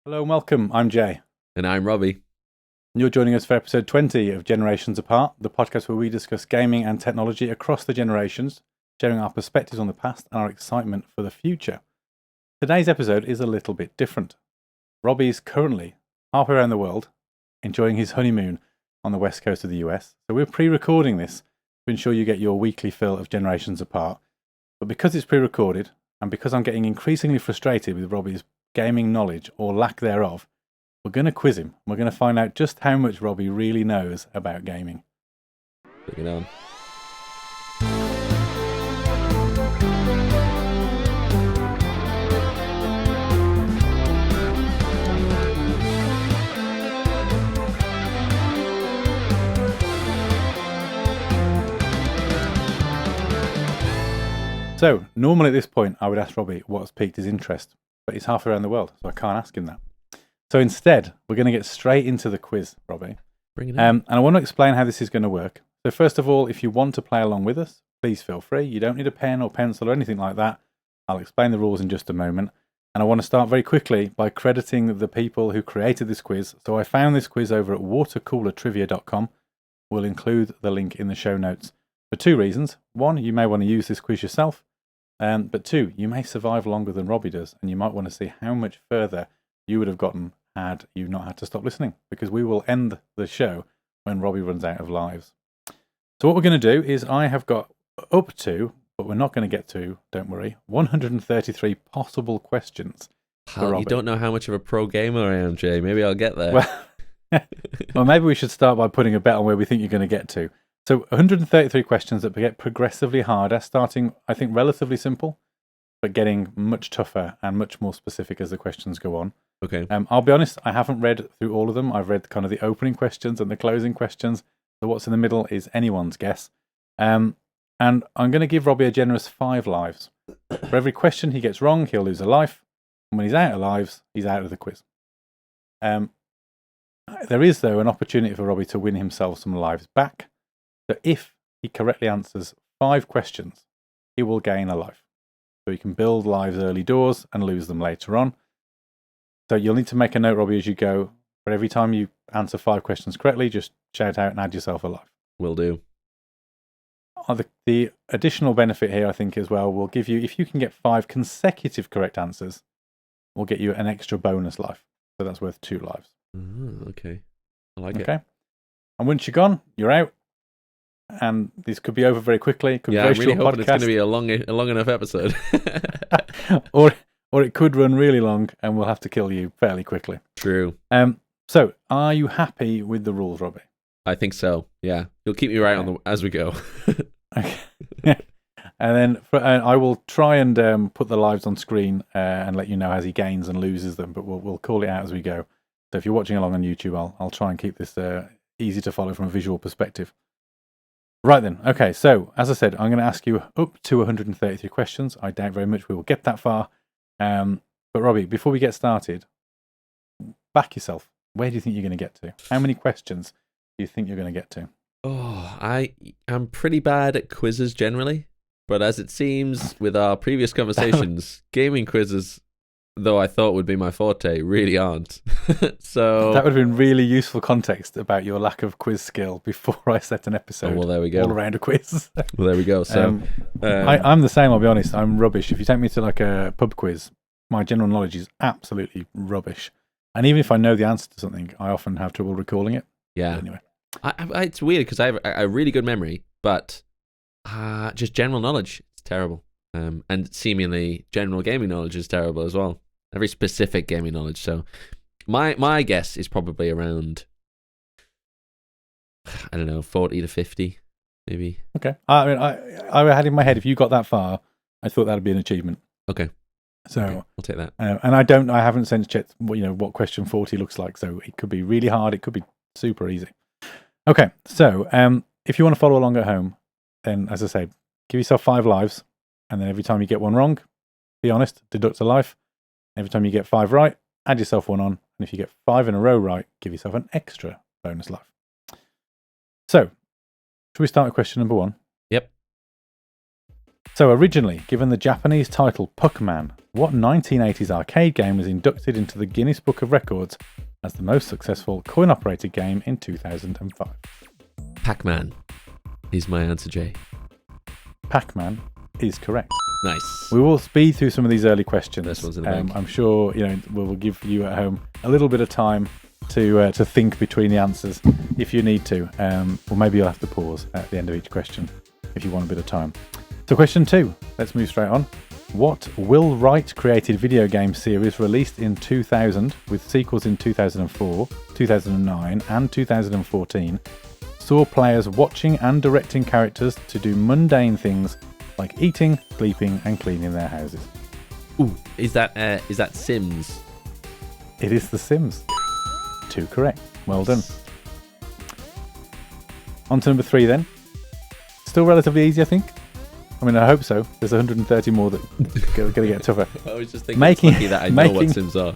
Hello and welcome. I'm Jay. And I'm Robbie. And you're joining us for episode 20 of Generations Apart, the podcast where we discuss gaming and technology across the generations, sharing our perspectives on the past and our excitement for the future. Today's episode is a little bit different. Robbie is currently halfway around the world, enjoying his honeymoon on the west coast of the US. So we're pre-recording this to ensure you get your weekly fill of Generations Apart. But because it's pre-recorded, and because I'm getting increasingly frustrated with Robbie's gaming knowledge or lack thereof, we're going to quiz him. We're going to find out just how much Robbie really knows about gaming. Bring it on. So, normally at this point, I would ask Robbie what's piqued his interest, but he's halfway around the world, so I can't ask him that. So instead, we're going to get straight into the quiz, Robbie. Bring it on. And I want to explain how this is going to work. So first of all, if you want to play along with us, please feel free. You don't need a pen or pencil or anything like that. I'll explain the rules in just a moment. And I want to start very quickly by crediting the people who created this quiz. So I found this quiz over at watercoolertrivia.com. We'll include the link in the show notes for two reasons. One, you may want to use this quiz yourself. But two, you may survive longer than Robbie does, and you might want to see how much further you would have gotten had you not had to stop listening, because we will end the show when Robbie runs out of lives. So what we're going to do is I have got up to, but we're not going to get to, don't worry, 133 possible questions. You don't know how much of a pro gamer I am, Jay. Maybe I'll get there. Well, maybe we should start by putting a bet on where we think you're going to get to. So 133 questions that get progressively harder, starting, I think, relatively simple, but getting much tougher and much more specific as the questions go on. Okay. I'll be honest, I haven't read through all of them. I've read kind of the opening questions and the closing questions. So what's in the middle is anyone's guess. And I'm going to give Robbie a generous 5 lives. For every question he gets wrong, he'll lose a life. And when he's out of lives, he's out of the quiz. There is, though, an opportunity for Robbie to win himself some lives back. So if he correctly answers 5 questions, he will gain a life. So he can build lives early doors and lose them later on. So you'll need to make a note, Robbie, as you go. For every time you answer 5 questions correctly, just shout out and add yourself a life. Will do. The additional benefit here, I think, as well, will give you, if you can get 5 consecutive correct answers, we'll get you an extra bonus life. So that's worth 2 lives. Okay. I like it. Okay. And once you're gone, you're out. And this could be over very quickly. Could be I'm very really short hoping podcast. it's going to be a long enough episode. or it could run really long and we'll have to kill you fairly quickly. True. So are you happy with the rules, Robbie? I think so. Yeah. You'll keep me right as we go. Okay. And then I will try and put the lives on screen and let you know as he gains and loses them, but we'll call it out as we go. So if you're watching along on YouTube, I'll try and keep this easy to follow from a visual perspective. Right then. Okay, so as I said, I'm going to ask you up to 133 questions. I doubt very much we will get that far. But Robbie, before we get started, back yourself. Where do you think you're going to get to? How many questions do you think you're going to get to? Oh, I'm pretty bad at quizzes generally, but as it seems with our previous conversations, gaming quizzes, though I thought would be my forte, really aren't. So that would have been really useful context about your lack of quiz skill before I set an episode. Well, there we go. All around a quiz. Well, there we go. So I'm the same. I'll be honest. I'm rubbish. If you take me to like a pub quiz, my general knowledge is absolutely rubbish. And even if I know the answer to something, I often have trouble recalling it. Yeah. But anyway, it's weird because I have a really good memory, but just general knowledge is terrible. And seemingly general gaming knowledge is terrible as well. Very specific gaming knowledge. So my guess is probably around, I don't know, 40 to 50, maybe. Okay. I mean, I had in my head, if you got that far, I thought that'd be an achievement. Okay. So okay, I'll take that. And I haven't since checked what question 40 looks like. So it could be really hard. It could be super easy. Okay. So if you want to follow along at home, then as I say, give yourself 5 lives. And then every time you get one wrong, be honest, deduct a life. Every time you get 5 right, add yourself one on. And if you get 5 in a row right, give yourself an extra bonus life. So, should we start with question number 1? Yep. So originally, given the Japanese title Puckman, what 1980s arcade game was inducted into the Guinness Book of Records as the most successful coin-operated game in 2005? Pac-Man is my answer, Jay. Pac-Man is correct. Nice. We will speed through some of these early questions. This one's in the bank. I'm sure we'll give you at home a little bit of time to think between the answers if you need to. Or maybe you'll have to pause at the end of each question if you want a bit of time. So question 2, let's move straight on. What Will Wright created video game series released in 2000 with sequels in 2004, 2009 and 2014 saw players watching and directing characters to do mundane things like eating, sleeping and cleaning their houses? Ooh, is that Sims? It is The Sims. 2 correct. Well done. On to number 3 then. Still relatively easy, I think. I mean, I hope so. There's 130 more that are going to get tougher. I was just thinking it's lucky that I know what Sims are.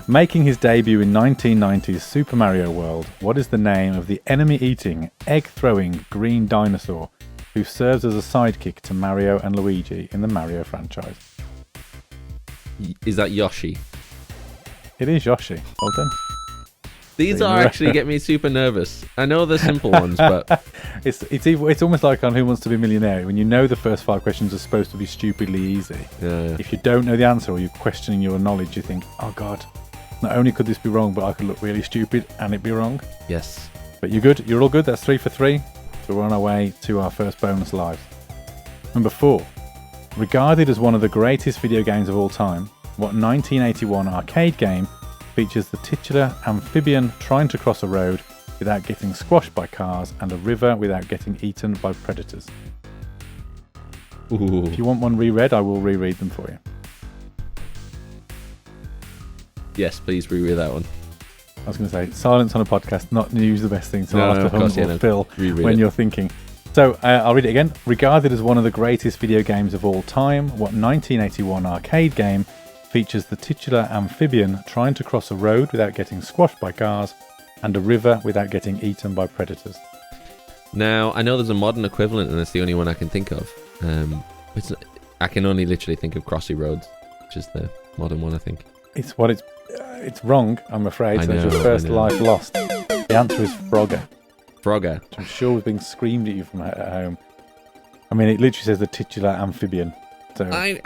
Making his debut in 1990's Super Mario World, what is the name of the enemy-eating, egg-throwing green dinosaur who serves as a sidekick to Mario and Luigi in the Mario franchise? Is that Yoshi? It is Yoshi. Well done. These are actually get me super nervous. I know the simple ones, but it's almost like on Who Wants to Be a Millionaire when you know the first 5 questions are supposed to be stupidly easy. Yeah. If you don't know the answer or you're questioning your knowledge, you think, oh God, not only could this be wrong, but I could look really stupid and it be wrong. Yes. But you're good. You're all good. That's 3 for 3. So we're on our way to our first bonus live. Number 4. Regarded as one of the greatest video games of all time, what 1981 arcade game features the titular amphibian trying to cross a road without getting squashed by cars and a river without getting eaten by predators? Ooh. If you want one reread, I will reread them for you. Yes, please reread that one. I was going to say, silence on a podcast, not news the best thing, so I'll have to hum or fill when you're thinking. So I'll read it again. Regarded as one of the greatest video games of all time, what 1981 arcade game features the titular amphibian trying to cross a road without getting squashed by cars and a river without getting eaten by predators? Now, I know there's a modern equivalent, and it's the only one I can think of. I can only literally think of Crossy Roads, which is the modern one, I think. It's wrong, I'm afraid. So it's your first life lost. The answer is Frogger. Frogger. Which I'm sure was being screamed at you from at home. I mean, it literally says the titular amphibian. So I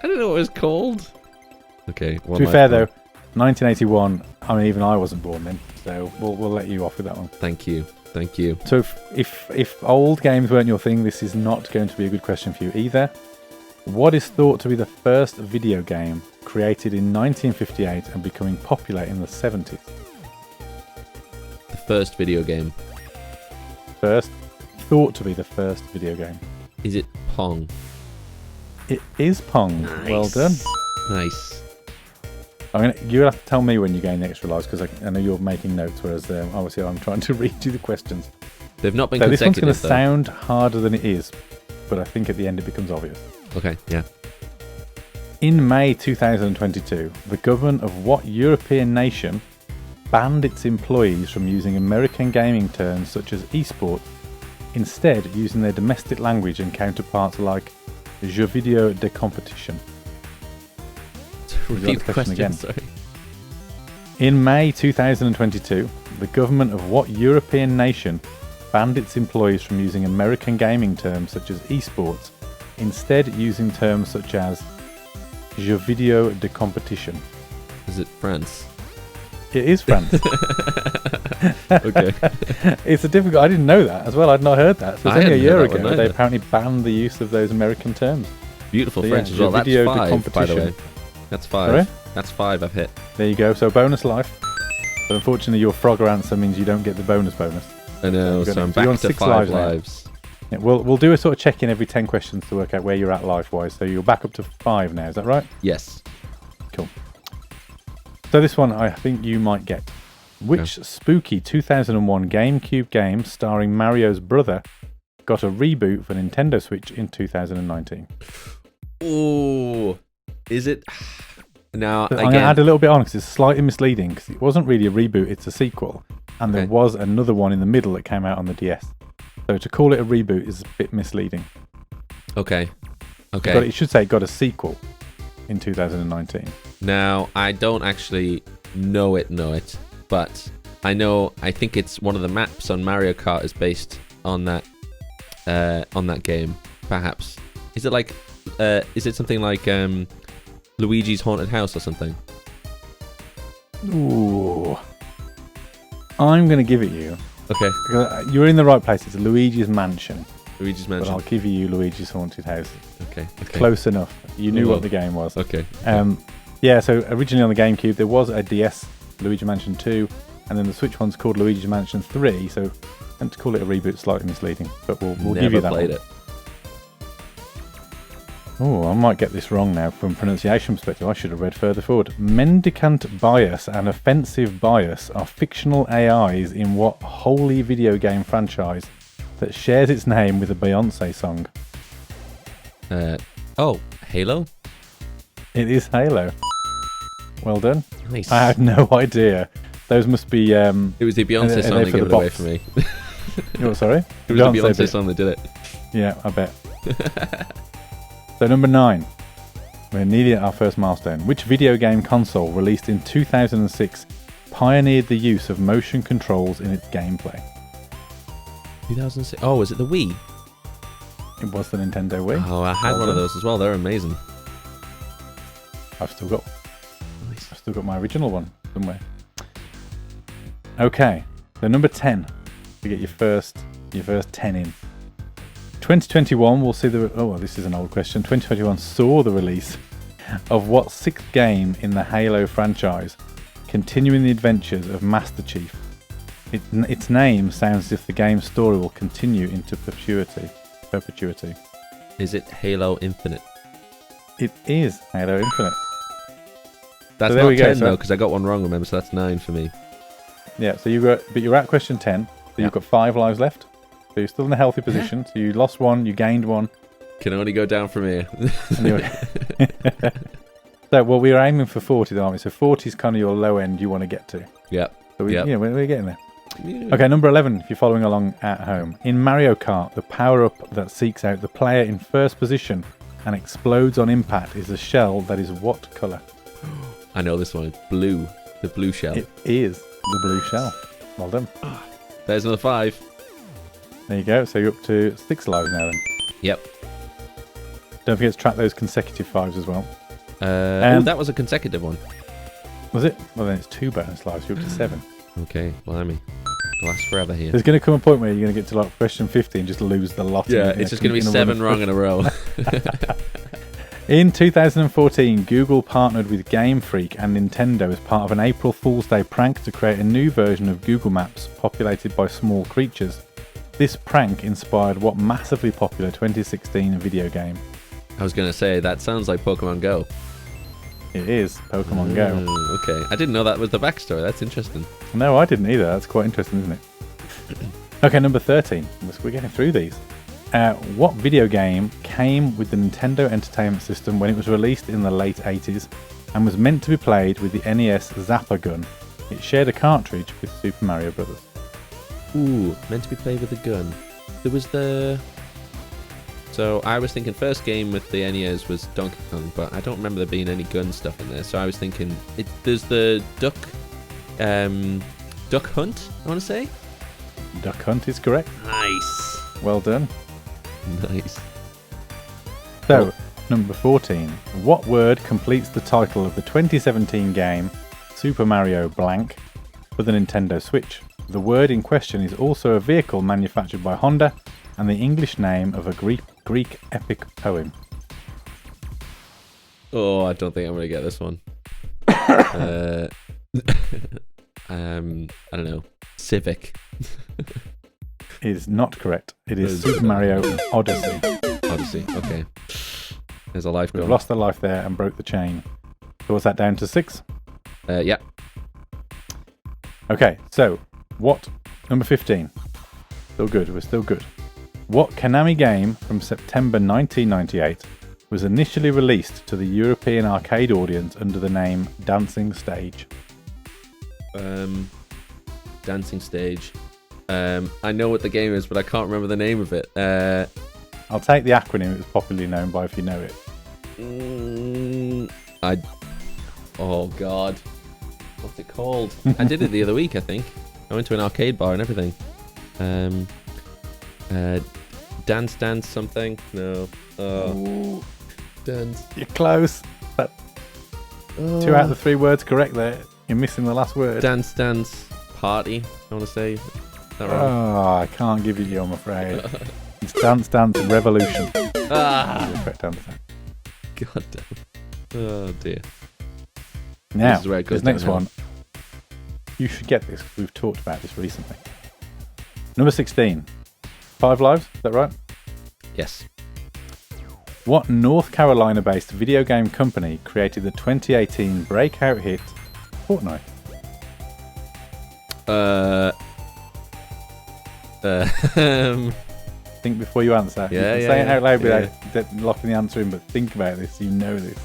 don't know what it was called. Okay. To be fair, though, 1981, I mean, even I wasn't born then, so we'll let you off with that one. Thank you. So if old games weren't your thing, this is not going to be a good question for you either. What is thought to be the first video game created in 1958 and becoming popular in the 70s? The first video game. Thought to be the first video game. Is it Pong? It is Pong. Nice. Well done. Nice. You'll have to tell me when you gain the extra lives, because I know you're making notes, whereas obviously I'm trying to read you the questions. They've not been so this one's going to though. sound harder than it is, but I think at the end it becomes obvious. Okay, yeah. In May 2022, the government of what European nation banned its employees from using American gaming terms such as esports, instead using their domestic language and counterparts like jeux vidéo de compétition? Repeat the question again. Sorry. In May 2022, the government of what European nation banned its employees from using American gaming terms such as esports, instead using terms such as jeux vidéo de compétition? Is it France? It is France. Okay. It's a difficult... I didn't know that as well. I'd not heard that. So it's only a year ago they apparently banned the use of those American terms. Beautiful French as well. That's 5, by the way. That's 5. Sorry? That's 5 I've hit. There you go. So bonus life. But unfortunately your Frogger answer means you don't get the bonus. I know, so I'm back to 5 lives. Yeah, we'll do a sort of check-in every 10 questions to work out where you're at life-wise. So you're back up to 5 now. Is that right? Yes. Cool. So this one I think you might get. Which spooky 2001 GameCube game starring Mario's brother got a reboot for Nintendo Switch in 2019? Ooh. Is it? Now, I'm going to add a little bit on because it's slightly misleading, because it wasn't really a reboot, it's a sequel. And there was another one in the middle that came out on the DS. So to call it a reboot is a bit misleading. Okay. It should say it got a sequel in 2019. Now, I don't actually know it, but I think it's one of the maps on Mario Kart is based on that game, perhaps. Is it something like Luigi's Haunted House or something? Ooh. I'm going to give it you. Okay. You're in the right place. It's Luigi's Mansion. Luigi's But Mansion. I'll give you Luigi's Haunted House. Okay. Close enough. You knew what the game was. Okay. Yeah, so originally on the GameCube, there was a DS Luigi Mansion 2, and then the Switch one's called Luigi's Mansion 3, so and to call it a reboot slightly misleading, but we'll give you that played one. it. Oh, I might get this wrong now from pronunciation perspective. I should have read further forward. Mendicant bias and offensive bias are fictional AIs in what holy video game franchise that shares its name with a Beyonce song? Halo? It is Halo. Well done. Nice. I had no idea. Those must be... It was the Beyonce song that gave it away for me. Oh, sorry? It was the Beyonce song that did it. Yeah, I bet. So number 9. We're nearly at our first milestone. Which video game console released in 2006 pioneered the use of motion controls in its gameplay? 2006. Oh, was it the Wii? It was the Nintendo Wii. Oh, I had one of those as well. They're amazing. I've still got my original one somewhere. Okay, so number 10. You get your first 10 in. 2021 will see this is an old question. 2021 saw the release of what 6th game in the Halo franchise, continuing the adventures of Master Chief. Its name sounds as if the game's story will continue into perpetuity. Is it Halo Infinite? It is Halo Infinite. That's so there not we go, 10 though, because I got one wrong, remember, so that's 9 for me. Yeah, so you're at question 10, so you've got 5 lives left. So you're still in a healthy position. So you lost 1, you gained 1. Can only go down from here. So, well, we were aiming for 40, aren't we? So 40 is kind of your low end you want to get to. Yep. So we're getting there. Okay, number 11, if you're following along at home. In Mario Kart, the power-up that seeks out the player in first position and explodes on impact is a shell that is what colour? I know this one. It's blue. The blue shell. It is the blue shell. Well done. There's another 5. There you go. So you're up to 6 lives now then. Yep. Don't forget to track those consecutive 5s as well. That was a consecutive one. Was it? Well, then it's 2 bonus lives. You're up to 7. Okay, blimey. It'll last forever here. There's going to come a point where you're going to get to like question 50 and just lose the lot. Yeah, it's just going to be 7 wrong in a row. In 2014, Google partnered with Game Freak and Nintendo as part of an April Fool's Day prank to create a new version of Google Maps populated by small creatures. This prank inspired what massively popular 2016 video game? I was going to say, that sounds like Pokemon Go. It is Pokemon Go. Okay, I didn't know that was the backstory. That's interesting. No, I didn't either. That's quite interesting, isn't it? Okay, number 13. We're getting through these. What video game came with the Nintendo Entertainment System when it was released in the late 80s and was meant to be played with the NES Zapper gun? It shared a cartridge with Super Mario Bros. Ooh, meant to be played with a gun. There was So I was thinking first game with the NES was Donkey Kong, but I don't remember there being any gun stuff in there. So I was thinking there's the Duck Hunt, I want to say. Duck Hunt is correct. Nice. Well done. Nice. So, number 14. What word completes the title of the 2017 game Super Mario Blank for the Nintendo Switch? The word in question is also a vehicle manufactured by Honda and the English name of a Greek epic poem. Oh, I don't think I'm going to get this one. I don't know. Civic. Is not correct. It is Super Mario Odyssey. Odyssey, okay. There's a life We've gone. lost the life there and broke the chain. So what's that down to 6? Yeah. Okay, so what? Number 15. Still good. We're still good. What Konami game from September 1998 was initially released to the European arcade audience under the name Dancing Stage? Dancing Stage. I know what the game is, but I can't remember the name of it. I'll take the acronym it was popularly known by if you know it. Oh God, what's it called? I did it the other week. I think I went to an arcade bar and everything. Dance something. No. Ooh, Dance. you're close. But 2 out of the 3 words correct there. You're missing the last word. Dance party. I want to say. Is that wrong? Oh, I can't give it you, I'm afraid. It's Dance Revolution. Ah. Correct answer. God damn. Oh dear. Now, This is where it goes this next downhill. one. You should get this. We've talked about this recently. Number 16. 5 Lives, is that right? Yes. What North Carolina-based video game company created the 2018 breakout hit Fortnite? Think before you answer. Yeah, you can yeah, say it yeah, out loud without locking the answer in, but think about this. You know this.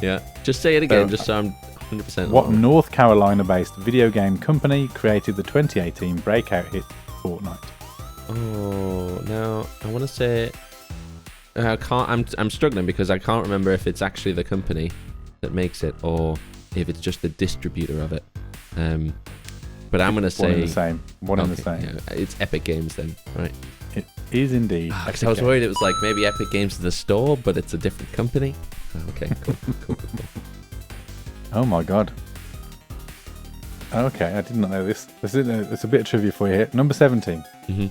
Yeah. Just say it again, So, just so I'm 100%. What North Carolina-based video game company created the 2018 breakout hit Fortnite? Oh, now I want to say. I can't. I'm struggling because I can't remember if it's actually the company that makes it or if it's just the distributor of it. But I'm gonna say One in the same. One in the same. Yeah, it's Epic Games then, right? It is indeed. Because I was worried it was like maybe Epic Games is the store, but it's a different company. Oh, okay, cool. Oh my god. Okay, I did not know this. It's a bit of trivia for you here. Number 17. Mm-hmm.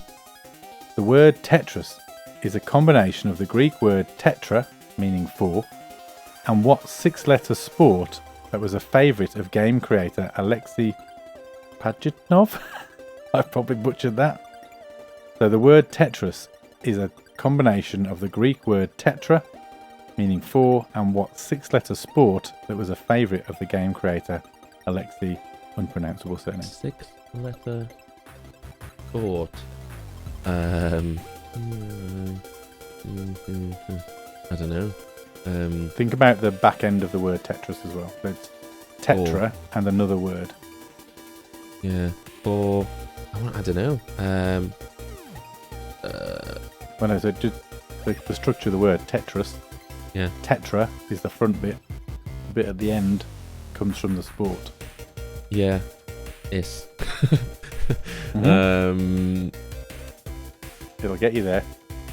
The word Tetris is a combination of the Greek word tetra, meaning 4, and what 6-letter sport that was a favourite of game creator Alexei Pajitnov? I probably butchered that. So the word Tetris is a combination of the Greek word tetra, meaning 4, and what 6-letter sport that was a favourite of the game creator Alexei, unpronounceable surname. 6-letter sport. I don't know. Think about the back end of the word Tetris as well. So it's tetra and another word. Yeah. Or I don't know. Well, no, so just the structure of the word Tetris. Yeah. Tetra is the front bit. The bit at the end comes from the sport. Yeah. Is. It'll get you there.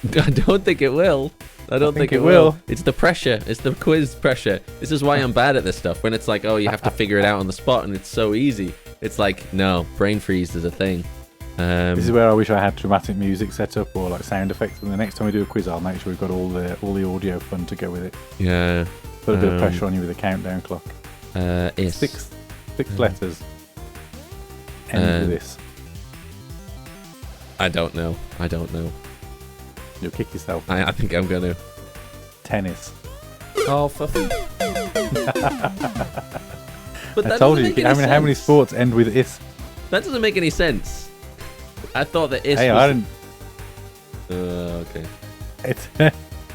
I don't think it will. I don't think it will. It's the pressure. It's the quiz pressure. This is why I'm bad at this stuff. When it's like, oh, you have to figure it out on the spot, and it's so easy. It's like, no, brain freeze is a thing. This is where I wish I had dramatic music set up or like sound effects. And the next time we do a quiz, I'll make sure we've got all the audio fun to go with it. Yeah. Put a bit of pressure on you with a countdown clock. Is. Six letters. End with this. I don't know. You'll kick yourself. I think I'm gonna. Tennis. Oh, for. But I told you. How many sports end with is? That doesn't make any sense. I thought that is. Hey, I didn't. Okay. It's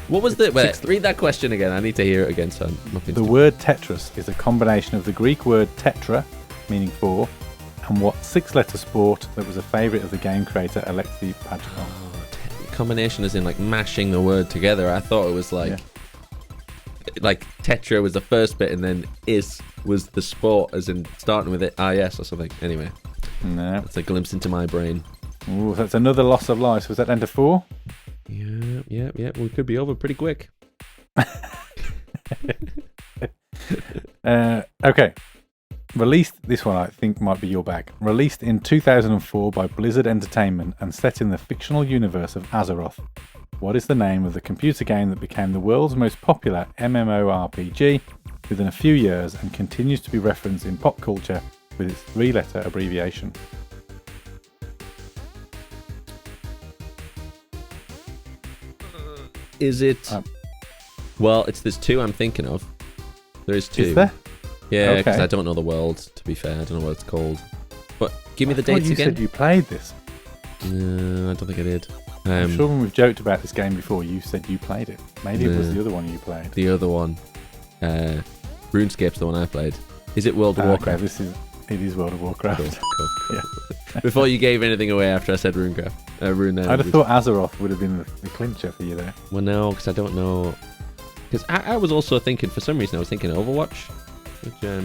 What was the? Wait, read that question again. I need to hear it again. So the word Tetris is a combination of the Greek word tetra, meaning 4, and what 6-letter sport that was a favourite of the game creator Alexei Pajitnov. Combination is in like mashing the word together. I thought it was like tetra was the first bit and then is was the sport as in starting with it yes or something. Anyway, no, it's a glimpse into my brain. Ooh, that's another loss of life. Was that down to 4? Yeah. We could be over pretty quick. Okay. Released, this one I think might be your bag. Released in 2004 by Blizzard Entertainment and set in the fictional universe of Azeroth. What is the name of the computer game that became the world's most popular MMORPG within a few years and continues to be referenced in pop culture with its 3-letter abbreviation? Is it? Well, there's 2 I'm thinking of. There is 2. Is there? Yeah, because Okay. I don't know the world, to be fair. I don't know what it's called. But give me the dates you again. You said you played this. No, I don't think I did. I'm sure when we've joked about this game before, you said you played it. Maybe it was the other one you played. The other one. RuneScape's the one I played. Is it World of Warcraft? Okay, it is World of Warcraft. Cool. Yeah. Before you gave anything away after I said RuneCraft. ruin I'd have thought Azeroth would have been the clincher for you there. Well, no, because I don't know. Because I was also thinking, for some reason, I was thinking Overwatch, which I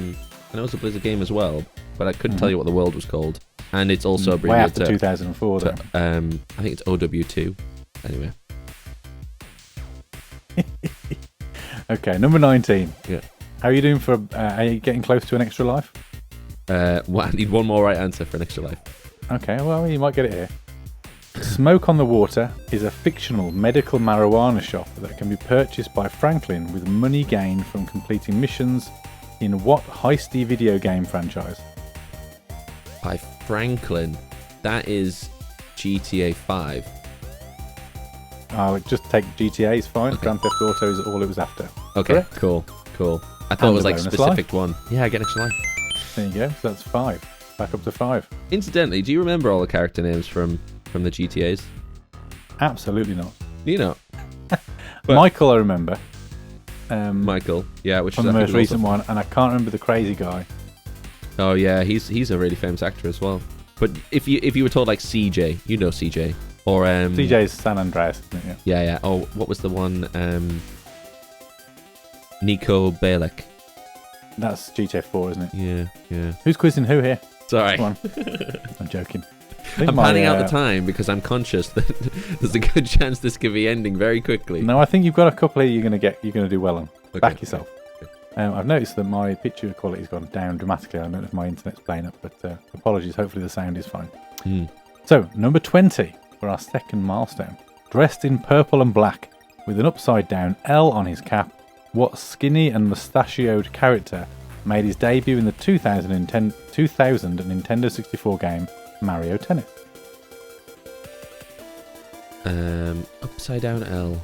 know it's a Blizzard game as well, but I couldn't tell you what the world was called. And it's also way after 2004, though. I think it's OW2. Anyway. Okay, number 19. Yeah. How are you doing for? Are you getting close to an extra life? Well, I need one more right answer for an extra life. Okay, well, you might get it here. Smoke on the Water is a fictional medical marijuana shop that can be purchased by Franklin with money gained from completing missions in what heisty video game franchise? By Franklin. That is GTA 5. Oh, just take GTA is fine. Okay. Grand Theft Auto is all it was after. Okay, Correct? Cool. I thought it was like bonus specific one. Yeah, I get an extra life. There you go. So that's 5. Back up to 5. Incidentally, do you remember all the character names from the GTAs? Absolutely not. You know. Michael, I remember. Michael. Yeah, which from is the I most think recent also- one, and I can't remember the crazy guy. Oh yeah, he's a really famous actor as well. But if you were told like CJ, you know CJ. Or CJ's San Andreas, isn't it? Yeah. Oh, what was the one? Nico Bellic. That's GTA 4, isn't it? Yeah. Who's quizzing who here? Sorry. Come on. I'm joking. I think I'm panning out the time because I'm conscious that there's a good chance this could be ending very quickly. No, I think you've got a couple here you're going to do well on. Okay, Back yourself. I've noticed that my picture quality's gone down dramatically. I don't know if my internet's playing up, but apologies. Hopefully the sound is fine. So, number 20 for our second milestone. Dressed in purple and black, with an upside-down L on his cap, what skinny and mustachioed character made his debut in the 2000 Nintendo 64 game Mario Tennis? Upside down L.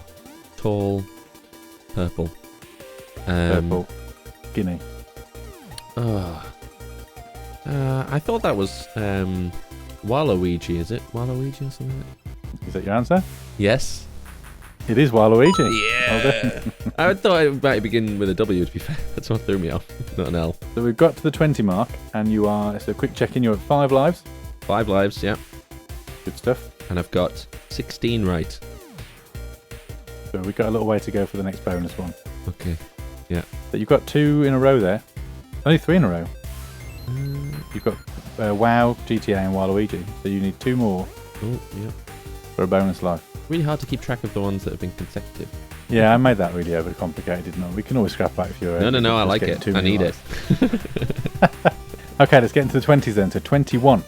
Tall. Purple. Purple. Skinny. I thought that was Waluigi, is it? Waluigi or something like that? Is that your answer? Yes. It is Waluigi. Yeah. I thought it might begin with a W, to be fair. That's what threw me off. Not an L. So we've got to the 20 mark, and you are, so quick check-in, you're at 5 lives. 5 lives, yeah. Good stuff. And I've got 16 right. So we've got a little way to go for the next bonus one. Okay. Yeah. But you've got 2 in a row there. Only 3 in a row. You've got WoW, GTA, and Waluigi. So you need 2 more Oh, yeah. for a bonus life. Really hard to keep track of the ones that have been consecutive. Yeah, I made that really overcomplicated, didn't I? We can always scrap that if you're... No, I like it. I need it. Okay, let's get into the 20s then. So 21.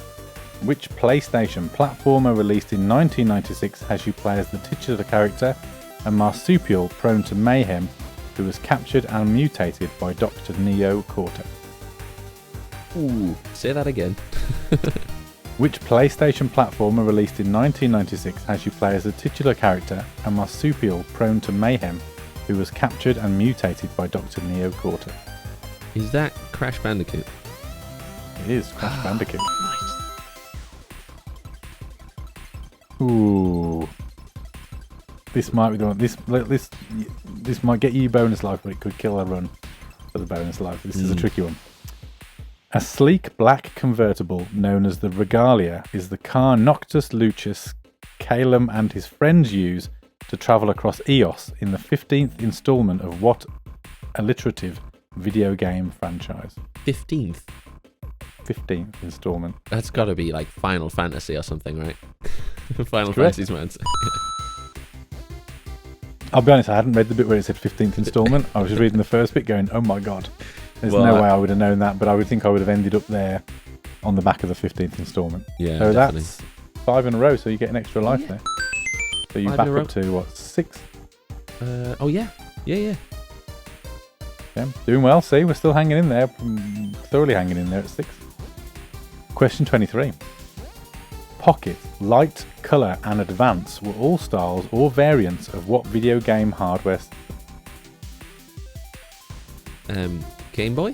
Which PlayStation platformer released in 1996 has you play as the titular character, a marsupial prone to mayhem who was captured and mutated by Dr. Neo Cortex? Ooh. Say that again. Which PlayStation platformer released in 1996 has you play as the titular character, a marsupial prone to mayhem who was captured and mutated by Dr. Neo Cortex? Is that Crash Bandicoot? It is Crash Bandicoot. Nice. Ooh. This might be the one. This might get you bonus life, but it could kill a run for the bonus life. This is a tricky one. A sleek black convertible known as the Regalia is the car Noctis Lucius, Calum and his friends use to travel across Eos in the 15th installment of what alliterative video game franchise? 15th? 15th installment. That's got to be like Final Fantasy or something, right? Final Correct. Fantasy's meant. I'll be honest, I hadn't read the bit where it said 15th installment. I was just reading the first bit going, oh my god. There's Well, no way I would have known that, but I would think I would have ended up there on the back of the 15th installment. Yeah, So definitely. that's 5 in a row, so you get an extra life there. So you 5 back in a row. up to, what, 6? Oh, yeah. Yeah. Yeah, doing well. See, we're still hanging in there, thoroughly hanging in there at 6. Question 23. Pocket, Light, Colour and Advance were all styles or variants of what video game hardware? Game Boy?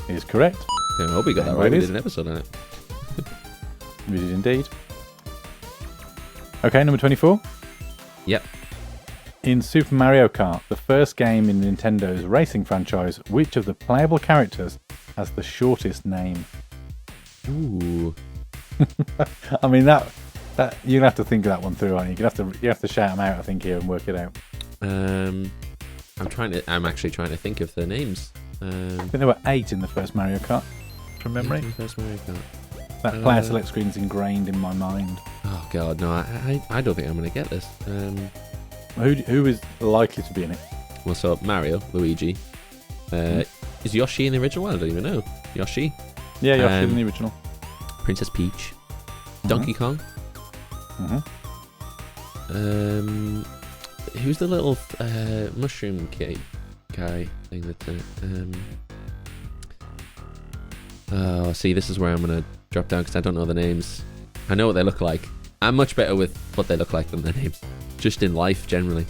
Is correct. Yeah, I hope we got Game that Boy right. it We is. did an episode on it. We did indeed. Okay, number 24. Yep. In Super Mario Kart, the first game in Nintendo's racing franchise, which of the playable characters has the shortest name? Ooh. I mean, that You're gonna have to think of that one through, aren't you? You have to shout them out, I think, here and work it out. I'm actually trying to think of their names. I think there were 8 in the first Mario Kart, from memory. First Mario Kart. That player select screen is ingrained in my mind. Oh god, no! I don't think I'm gonna get this. Who is likely to be in it? Well, so Mario, Luigi. Is Yoshi in the original one? I don't even know. Yoshi. Yeah, Yoshi in the original. Princess Peach. Donkey Kong. Who's the little mushroom cake guy thing that's in it? See, this is where I'm gonna drop down because I don't know the names. I know what they look like. I'm much better with what they look like than their names, just in life generally.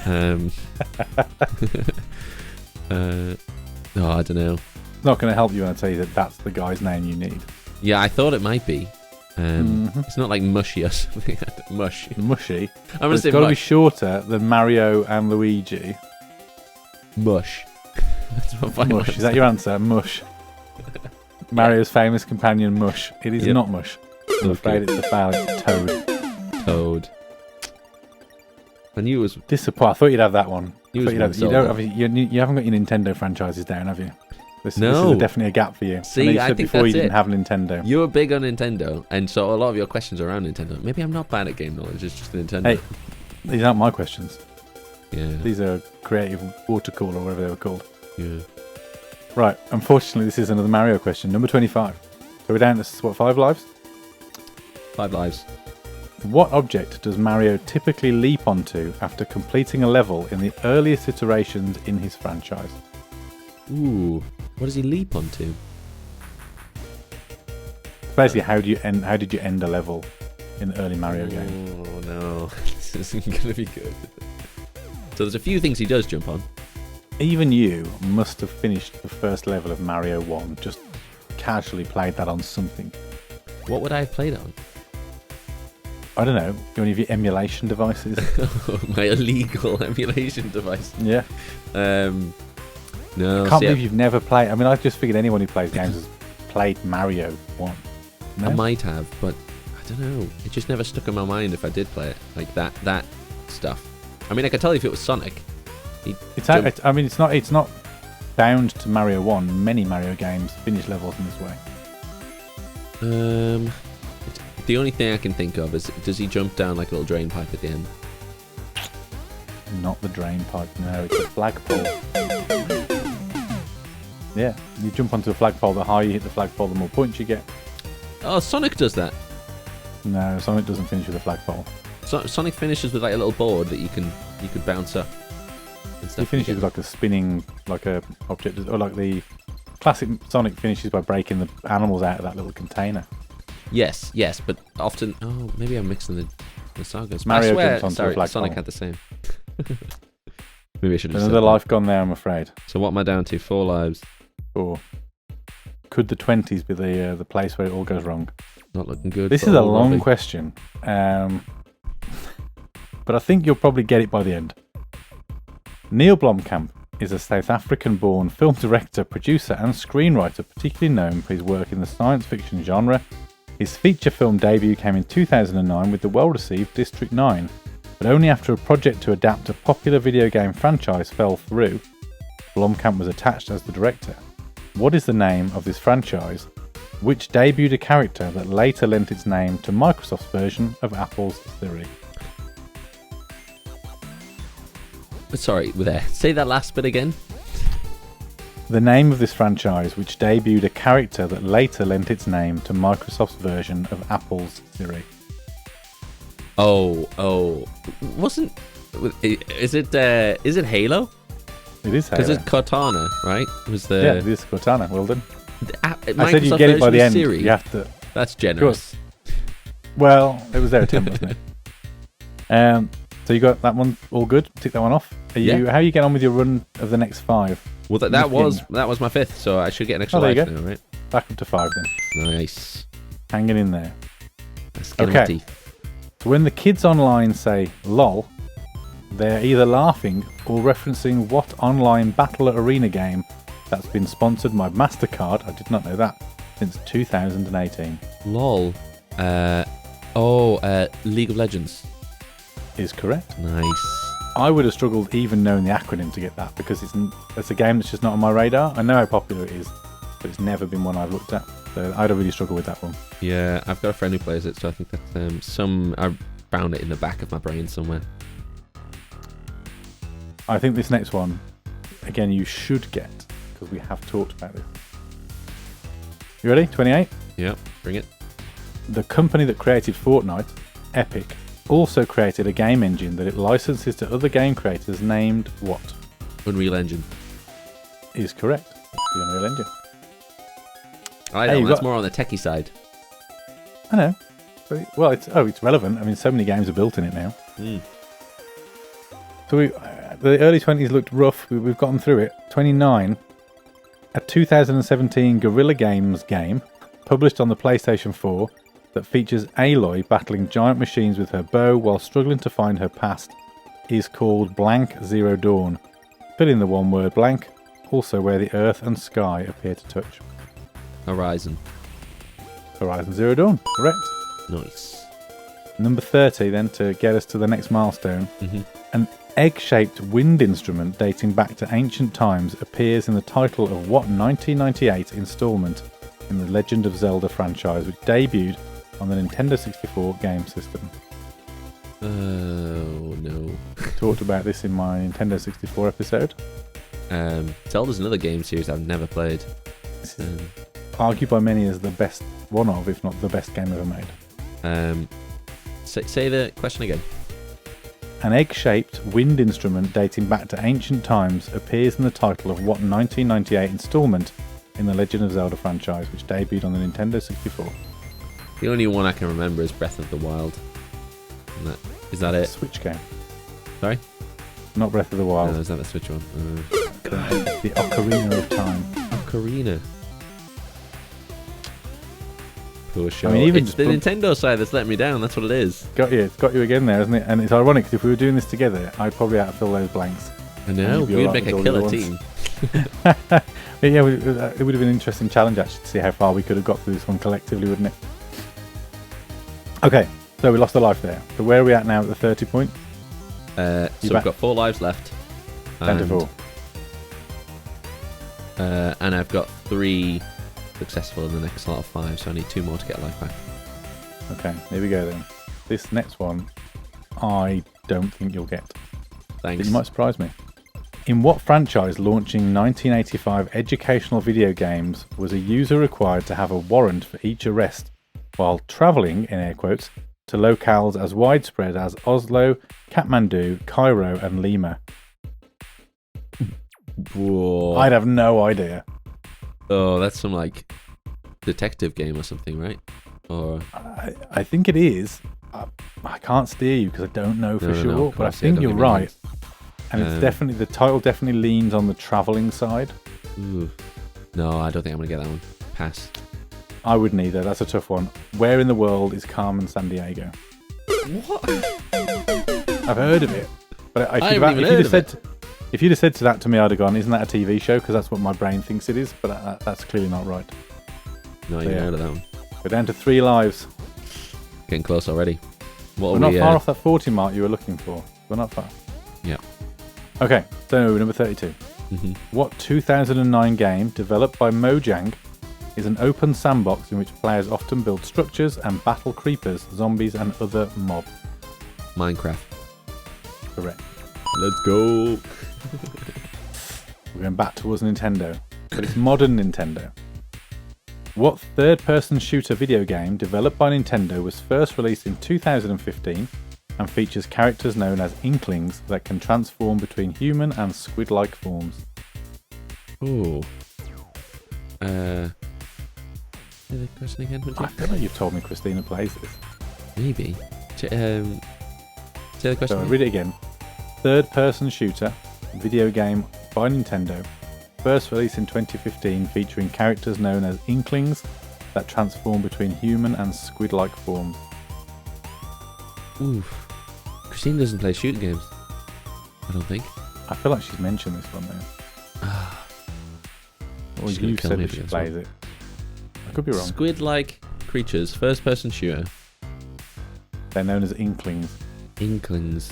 I don't know. It's not going to help you when I tell you that that's the guy's name you need. Yeah, I thought it might be. It's not like Mushy or something. Mushy. I'm gonna say it's got to be Mush. shorter than Mario and Luigi. Mush. That's what my Mush. Is that your answer? Mush. Mario's famous companion, Mush. It is not Mush. I'm afraid it's a foul. It's Toad. Toad. I knew it was Disappointed. I thought you'd have that one. You You haven't got your Nintendo franchises down, have you? This is definitely a gap for you. See, you I said think before you that's didn't have Nintendo. You're big on Nintendo, and so a lot of your questions are around Nintendo. Maybe I'm not bad at game knowledge, it's just Nintendo. Hey, these aren't my questions. Yeah. These are creative water cooler, or whatever they were called. Yeah. Right, unfortunately, this is another Mario question. Number 25. So we're down to, 5 lives? 5 lives. What object does Mario typically leap onto after completing a level in the earliest iterations in his franchise? Ooh. What does he leap onto? Basically, how did you end a level in the early Mario game? Oh no, this isn't going to be good. So there's a few things he does jump on. Even you must have finished the first level of Mario 1, just casually played that on something. What would I have played on? I don't know, one of your emulation devices? My illegal emulation device. Yeah. No. I can't believe you've never played. I mean, I just figured anyone who plays games has played Mario 1. No? I might have, but I don't know. It just never stuck in my mind if I did play it. Like that stuff. I mean, I could tell you if it was Sonic. It's not bound to Mario 1. Many Mario games finish levels in this way. The only thing I can think of is, does he jump down like a little drain pipe at the end? Not the drain pipe, no, it's a flagpole. Yeah, you jump onto a flagpole, the higher you hit the flagpole, the more points you get. Oh, Sonic does that. No, Sonic doesn't finish with a flagpole. Sonic finishes with like a little board that you could bounce up. He finishes with like a spinning, like a object, or like the classic Sonic finishes by breaking the animals out of that little container. Yes, but often. Oh, maybe I'm mixing the sagas. Mario I swear, jumps onto a flagpole. Sonic had the same. Maybe I should have Another life gone there, I'm afraid. So what am I down to? 4 lives. 4. Could the 20s be the place where it all goes wrong? Not looking good. This is a long question, but I think you'll probably get it by the end. Neil Blomkamp is a South African-born film director, producer and screenwriter, particularly known for his work in the science fiction genre. His feature film debut came in 2009 with the well-received District 9, but only after a project to adapt a popular video game franchise fell through, Blomkamp was attached as the director. What is the name of this franchise, which debuted a character that later lent its name to Microsoft's version of Apple's Siri? Sorry, there. Say that last bit again. The name of this franchise, which debuted a character that later lent its name to Microsoft's version of Apple's Siri. Oh, wasn't? Is it Halo? It is Halo. Because it's Cortana, right? Yeah, it is Cortana. Well done. I said you get it by the end. Siri. You have to. That's generous. Well, it was their attempt, wasn't it? So you got that one all good. Tick that one off. How are you getting on with your run of the next 5? Well, that was my 5th, so I should get an extra life now, right? Back up to 5 then. Nice. Hanging in there. Okay. So when the kids online say "lol," they're either laughing or referencing what online battle arena game that's been sponsored by MasterCard. I did not know that since 2018. LOL. Oh, League of Legends. Is correct. Nice. I would have struggled even knowing the acronym to get that because it's a game that's just not on my radar. I know how popular it is, but it's never been one I've looked at. So I'd have really struggled with that one. Yeah, I've got a friend who plays it, so I think that I found it in the back of my brain somewhere. I think this next one, again, you should get because we have talked about this. You ready? 28? Yeah, bring it. The company that created Fortnite, Epic, also created a game engine that it licenses to other game creators named what? Unreal Engine. Is correct. The Unreal Engine. I know, that's more on the techie side. I know. Well, it's relevant. I mean, so many games are built in it now. So the early 20s looked rough. We've gotten through it. 29. A 2017 Guerrilla Games game published on the PlayStation 4 that features Aloy battling giant machines with her bow while struggling to find her past is called Blank Zero Dawn. Fill in the one word blank, also where the earth and sky appear to touch. Horizon. Horizon Zero Dawn, correct. Nice. Number 30 then, to get us to the next milestone. An egg-shaped wind instrument dating back to ancient times appears in the title of what 1998 installment in the Legend of Zelda franchise, which debuted on the Nintendo 64 game system. Oh, no. Talked about this in my Nintendo 64 episode. Zelda's another game series I've never played. Argued by many as the best one of, if not the best game ever made. Say the question again. An egg-shaped wind instrument dating back to ancient times appears in the title of what 1998 installment in the Legend of Zelda franchise, which debuted on the Nintendo 64. The only one I can remember is Breath of the Wild. Is that it? Switch game. Sorry? Not Breath of the Wild. No, is that the Switch one? The Ocarina of Time. Ocarina. Poor show. I mean, even it's the Nintendo side that's let me down. That's what it is. It's got you again there, isn't it? And it's ironic because if we were doing this together, I'd probably have to fill those blanks. I know. We'd make a killer team. Yeah, it would have been an interesting challenge actually to see how far we could have got through this one collectively, wouldn't it? Okay, so we lost a life there. So where are we at now at the 30 point? So we've got 4 lives left. Down to 4. And I've got 3 successful in the next lot of 5, so I need 2 more to get a life back. Okay, here we go then. This next one, I don't think you'll get. Thanks. But you might surprise me. In what franchise launching 1985 educational video games was a user required to have a warrant for each arrest while travelling, in air quotes, to locales as widespread as Oslo, Kathmandu, Cairo and Lima? Whoa. I'd have no idea. Oh, that's some like detective game or something, right? Or I think it is. I can't steer you because I don't know for sure, no, but I think you're right. And it's definitely, the title definitely leans on the travelling side. Ooh. No, I don't think I'm going to get that one. Pass. I wouldn't either. That's a tough one. Where in the world is Carmen Sandiego? What? I've heard of it. But if you'd have said that to me, I'd have gone, isn't that a TV show? Because that's what my brain thinks it is. But that's clearly not right. No, you've heard of that one. We're down to 3 lives. Getting close already. We're not far off that 40 mark you were looking for. We're not far. Yeah. Okay, so number 32. What 2009 game developed by Mojang is an open sandbox in which players often build structures and battle creepers, zombies and other mobs? Minecraft. Correct. Let's go. We're going back towards Nintendo, but it's modern Nintendo. What third-person shooter video game developed by Nintendo was first released in 2015 and features characters known as Inklings that can transform between human and squid-like forms? Ooh. Say the question again, would you? I feel like you've told me Christina plays this. Maybe. Say the question So I'll again. read it again. Third-person shooter video game by Nintendo. First released in 2015 featuring characters known as Inklings that transform between human and squid-like forms. Oof. Christine doesn't play shooting games. I don't think. I feel like she's mentioned this one though. Or She's gonna you kill said me that for she this plays one. it. I could be wrong. Squid-like creatures, first-person shooter. They're known as Inklings. Inklings.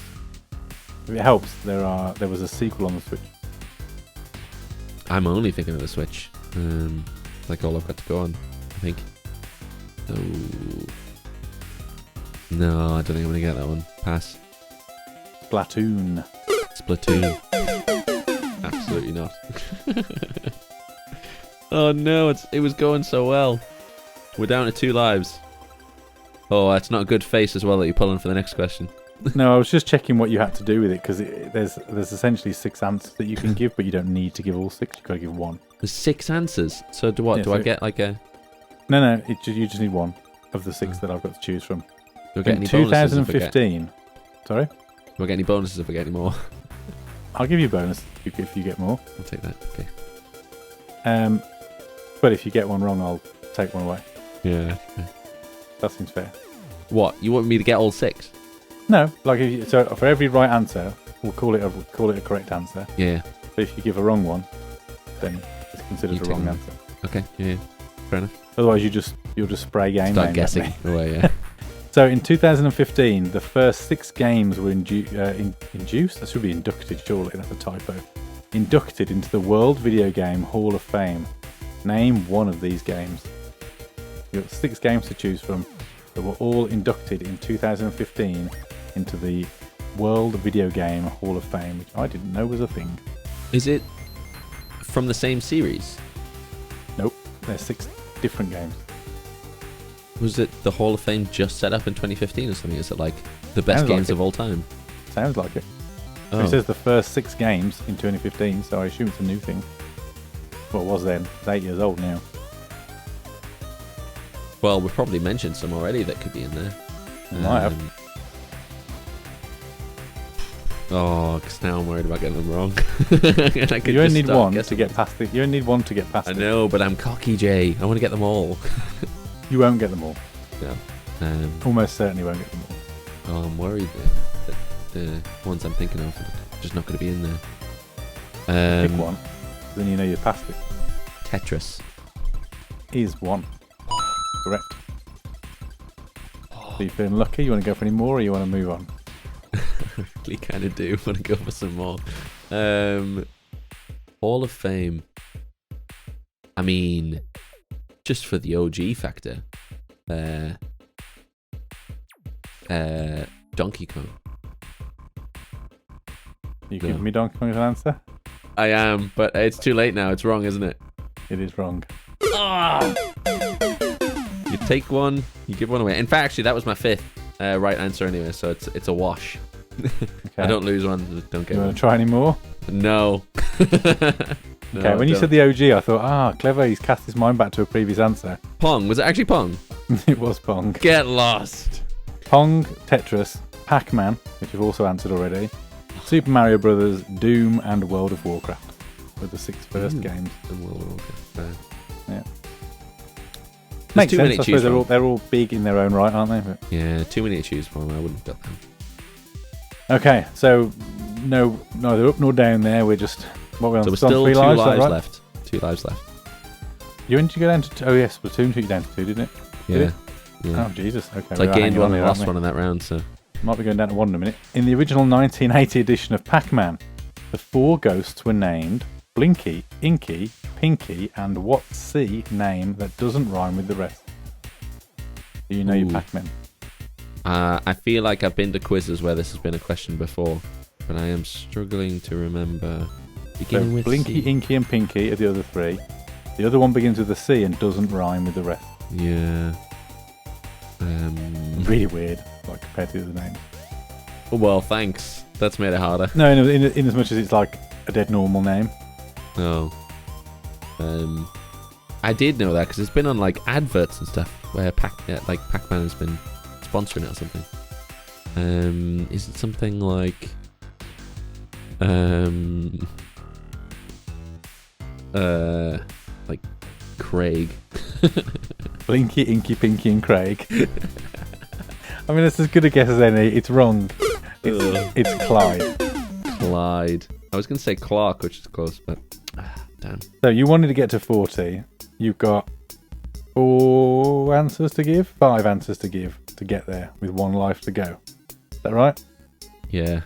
If it helps, there was a sequel on the Switch. I'm only thinking of the Switch. Like all I've got to go on, I think. Oh. No, I don't think I'm going to get that one. Pass. Splatoon. Splatoon. Absolutely not. Oh no, it was going so well. We're down to 2 lives. Oh, that's not a good face as well that you're pulling for the next question. No, I was just checking what you had to do with it, because there's essentially 6 answers that you can give, but you don't need to give all 6. You've got to give 1. There's 6 answers. So do what? Yeah, do I get like a... No, you just need 1 of the 6 that I've got to choose from. Do I get In any bonuses 2015... Sorry? Do I get any bonuses if I get any more? I'll give you a bonus if you get more. I'll take that. Okay. But if you get one wrong, I'll take one away. Yeah. That seems fair. What? You want me to get all 6? No, like so for every right answer, we'll call it a correct answer. Yeah. But if you give a wrong one, then it's considered You a wrong take answer. Okay. Yeah. Fair enough. Otherwise, you'll just spray game Start names guessing at me. away. Yeah. So in 2015, the first 6 games were induced. That should be inducted, surely. That's a typo. Inducted into the World Video Game Hall of Fame. Name one of these games. You've got 6 games to choose from that were all inducted in 2015 into the World Video Game Hall of Fame, which I didn't know was a thing. Is it from the same series? Nope, there's 6 different games. Was it the Hall of Fame just set up in 2015 or something? Is it like the best Sounds like games it. of all time? Sounds like it. Oh. It says the first 6 games in 2015, so I assume it's a new thing. Well, it was then. It's 8 years old now. Well, we've probably mentioned some already that could be in there. We might have. Oh, because now I'm worried about getting them wrong. And I could You only just need start 1 to guessing get them. past it. You only need 1 to get past I it. know, but I'm cocky, Jay. I want to get them all. You won't get them all. No. Almost certainly won't get them all. Oh, I'm worried that the ones I'm thinking of are just not going to be in there. Pick one, then you know you've passed it. Tetris. Is 1. Correct. So you feeling lucky? You want to go for any more, or you want to move on? I really kind of do want to go for some more. Hall of Fame. I mean, just for the OG factor. Donkey Kong. You giving me Donkey Kong as an answer? I am, but it's too late now. It's wrong, isn't it? It is wrong. You take one, you give one away. In fact, actually, that was my 5th right answer anyway, so it's a wash. Okay. I don't lose one, don't get You want one. to try any more? No. Okay, when you said the OG, I thought, clever, he's cast his mind back to a previous answer. Pong, was it actually Pong? It was Pong. Get lost. Pong, Tetris, Pac-Man, which you've also answered already, Super Mario Brothers, Doom, and World of Warcraft were the 6 first games. And World of Warcraft. Yeah. There's Makes too sense. many I to suppose choose from. they're all big in their own right, aren't they? But... Yeah, too many to choose from. I wouldn't have got them. Okay, so no, neither up nor down there. We're just what we're on. So we're still still 3 2 lives, lives right? left. 2 lives left. You didn't go down to? Oh yes, Splatoon took you down to 2, didn't it? Yeah. Did it? Yeah. Oh Jesus. Okay. So I we're gained hanging 1 on and here, lost aren't 1 in that round, so... we? Might be going down to 1 in a minute. In the original 1980 edition of Pac-Man, the 4 ghosts were named Blinky, Inky, Pinky, and what's C name that doesn't rhyme with the rest? Do you know your Ooh. Pac-Man? I feel like I've been to quizzes where this has been a question before, but I am struggling to remember. Beginning So with Blinky, C. Inky, and Pinky are the other 3. The other one begins with a C and doesn't rhyme with the rest. Yeah. Really weird, like compared to the other names. Well, thanks. That's made it harder. No, in as much as it's like a dead normal name. Oh. I did know that because it's been on like adverts and stuff where Pac-Man has been sponsoring it or something. Is it something like like Craig? Blinky, Inky, Pinky, and Craig. I mean, it's as good a guess as any. It's wrong. It's Clyde. Clyde. I was going to say Clark, which is close, but damn. So you wanted to get to 40. You've got 4 answers to give, 5 answers to give to get there with 1 life to go. Is that right? Yeah.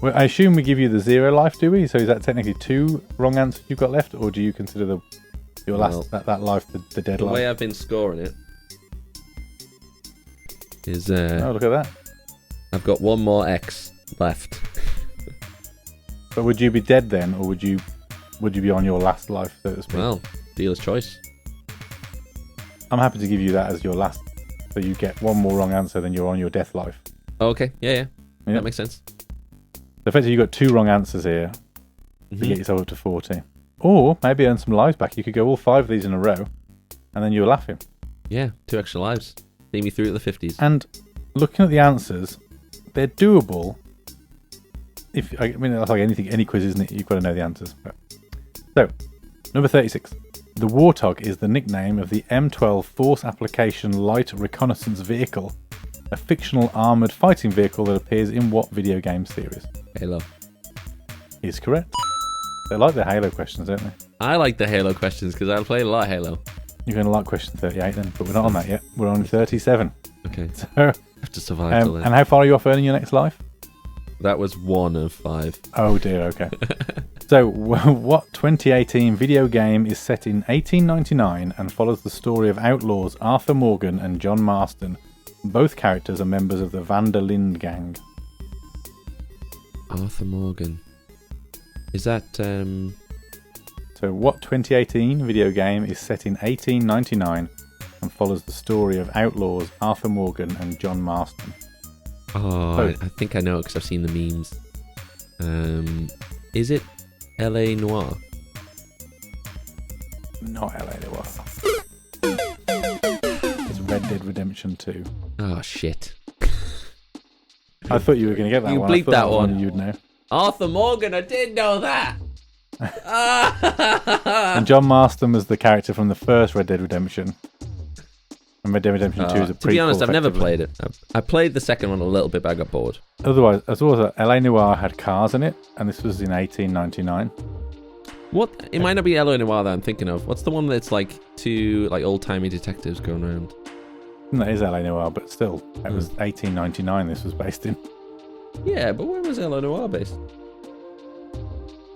Well, I assume we give you the 0 life, do we? So is that technically 2 wrong answers you've got left, or do you consider your last that life the dead life? The way I've been scoring it is oh, look at that. I've got 1 more X left. But would you be dead then, or would you be on your last life, so to speak? Well, dealer's choice. I'm happy to give you that as your last, so you get 1 more wrong answer, then you're on your death life. Oh, okay, yeah. That makes sense. So effectively, you've got 2 wrong answers here to get yourself up to 40. Or maybe earn some lives back. You could go all 5 of these in a row, and then you're laughing. Yeah, 2 extra lives. See me through to the 50s. And looking at the answers, they're doable. That's like anything, any quiz, isn't it? You've got to know the answers. So, number 36. The Warthog is the nickname of the M12 Force Application Light Reconnaissance Vehicle, a fictional armoured fighting vehicle that appears in what video game series? Halo. Is correct. They like the Halo questions, don't they? I like the Halo questions because I play a lot of Halo. You're going to like question 38 then, but we're not on that yet. We're on 37. Okay. So, I have to survive till then. And how far are you off earning your next life? That was 1 of 5. Oh dear, okay. So, what 2018 video game is set in 1899 and follows the story of outlaws Arthur Morgan and John Marston? Both characters are members of the Van der Linde gang. Arthur Morgan. Is that... So, what 2018 video game is set in 1899 and follows the story of outlaws Arthur Morgan and John Marston? Oh, I think I know it because I've seen the memes. Is it L.A. Noire? Not L.A. Noire. It's Red Dead Redemption 2. Oh, shit. I thought you were going to get that you one. You bleeped that one. You'd know. Arthur Morgan, I did know that. And John Marston was the character from the first Red Dead Redemption. And Red Dead Redemption 2 is a prequel. To be honest, I've never played it. I played the second one a little bit, but I got bored. Otherwise, as well as L.A. Noire had cars in it, and this was in 1899. What? It might not be L.A. Noire that I'm thinking of. What's the one that's like 2 like old-timey detectives going around? That is L.A. Noire, but still, it was 1899 this was based in. Yeah, but where was L.A. Noire based?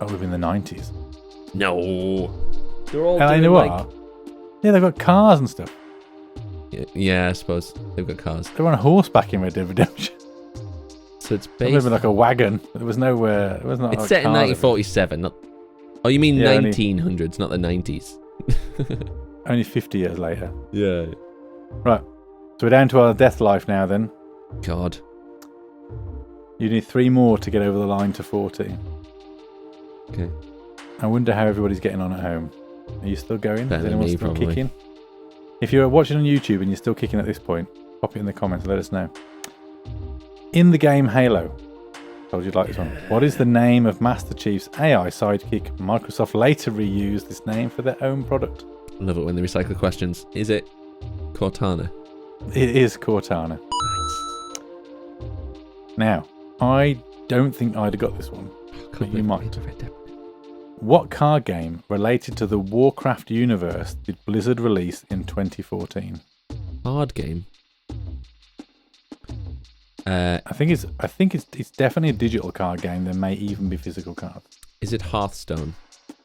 Oh, it was in the 90s. No. They're all L.A. doing Noire? like... Yeah, they've got cars and stuff. Yeah, I suppose. They've got cars. They were on horseback in Red Dead Redemption. So it's It based... was like a wagon. There was nowhere... It was not It's like set in cars 1947. Not... Oh, you mean Yeah, 1900s, not the 90s. Only 50 years later. Yeah. Right. So we're down to our death life now then. God. You need 3 more to get over the line to 40. Okay. I wonder how everybody's getting on at home. Are you still going? Better Is than anyone me, still probably. kicking? If you're watching on YouTube and you're still kicking at this point, pop it in the comments and let us know. In the game Halo, told you'd like this one. What is the name of Master Chief's AI sidekick? Microsoft later reused this name for their own product. I love it when they recycle questions. Is it Cortana? It is Cortana. Now, I don't think I'd have got this one, but you might. What card game related to the Warcraft universe did Blizzard release in 2014? Hard game. I think it's definitely a digital card game. There may even be physical cards. Is it Hearthstone?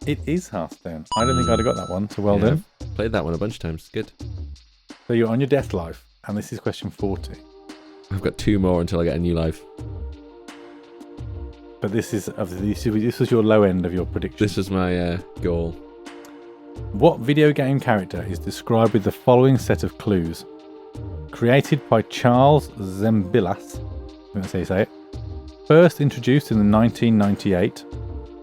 It is Hearthstone. I don't think I'd have got that one, so well done. I've played that one a bunch of times. Good. So you're on your death life, and this is question 40. I've got 2 more until I get a new life. But this was your low end of your prediction. This was my goal. What video game character is described with the following set of clues? Created by Charles Zembillas, I think that's how you say it. First introduced in 1998.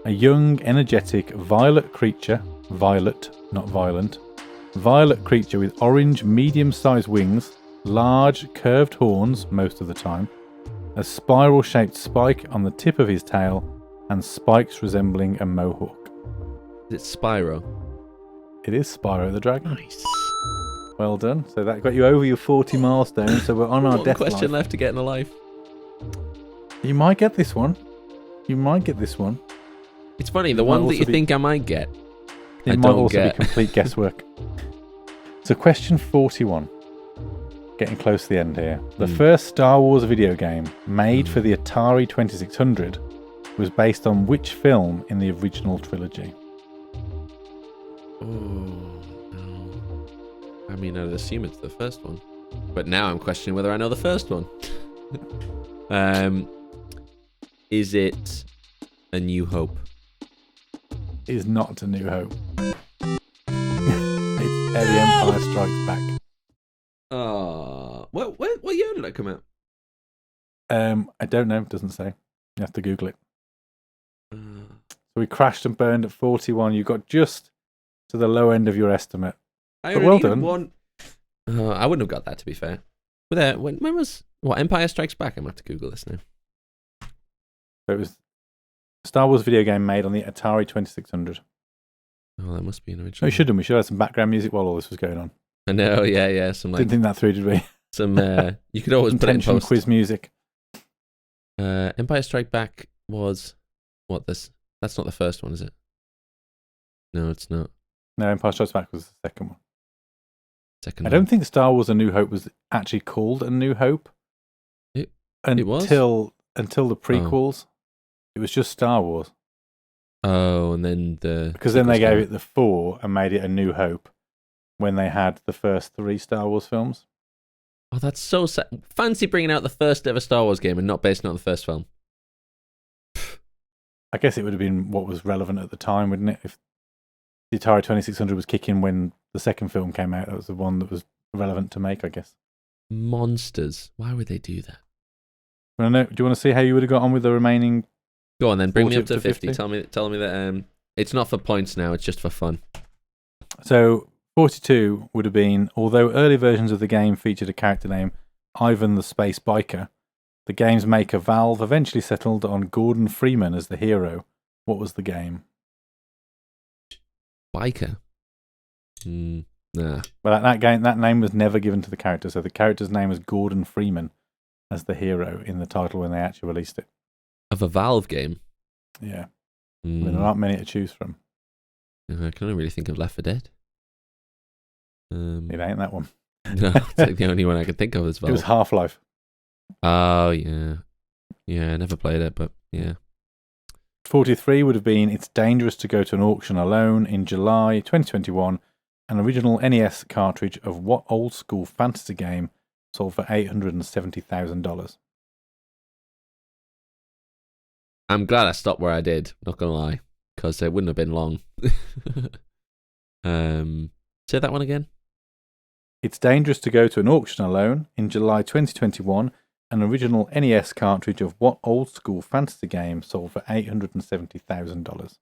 A young, energetic, violet creature. Violet, not violent. Violet creature with orange, medium-sized wings, large, curved horns most of the time, a spiral-shaped spike on the tip of his tail, and spikes resembling a mohawk. Is it Spyro? It is Spyro the Dragon. Nice. Well done. So that got you over your 40 milestone, so we're on our One death question life. left to get in a life. You might get this one. It's funny, the It might one that also you be- think I might get, It I might don't also get. be complete guesswork. So question 41. getting close to the end here. The first Star Wars video game made for the Atari 2600 was based on which film in the original trilogy? Oh, no. I mean, I'd assume it's the first one. But now I'm questioning whether I know the first one. Is it A New Hope? It is not A New Hope. It's The Empire Strikes Back. Oh, what year did that come out? I don't know. It doesn't say. You have to Google it. So we crashed and burned at 41. You got just to the low end of your estimate. I but well done. I wouldn't have got that, to be fair. But when was Empire Strikes Back? I'm going to have to Google this now. So it was a Star Wars video game made on the Atari 2600. Oh, that must be an original. No, we should have some background music while all this was going on. I know, yeah. Some Didn't think that through, did we? Some you could always put it in post. Quiz music. Empire Strike Back was this? That's not the first one, is it? No, it's not. No, Empire Strikes Back was the second one. Second. I don't think Star Wars: A New Hope was actually called A New Hope. It was until the prequels. It was just Star Wars. Oh, and then because then they gave it the 4 and made it A New Hope when they had the first 3 Star Wars films. Oh, that's so sad. Fancy bringing out the first ever Star Wars game and not basing it on the first film. I guess it would have been what was relevant at the time, wouldn't it? If the Atari 2600 was kicking when the second film came out, that was the one that was relevant to make, I guess. Monsters. Why would they do that? Do you want to see how you would have got on with the remaining? Go on then, bring me up to 50. Tell me that it's not for points now, it's just for fun. So 42 would have been, although early versions of the game featured a character named Ivan the Space Biker, the game's maker Valve eventually settled on Gordon Freeman as the hero. What was the game? Biker? Nah. Well, that name was never given to the character, so the character's name was Gordon Freeman as the hero in the title when they actually released it. Of a Valve game? Yeah. I mean, there aren't many to choose from. I can only really think of Left 4 Dead. It ain't that one. No, it's like the only one I could think of as well. It was Half-Life. Oh, yeah. Yeah, I never played it, but yeah. 43 would have been It's Dangerous to Go to an Auction Alone in July 2021, an original NES cartridge of what old school fantasy game sold for $870,000? I'm glad I stopped where I did, not gonna lie, because it wouldn't have been long. Say that one again. It's Dangerous to Go to an Auction Alone in July 2021, an original NES cartridge of what old school fantasy game sold for $870,000?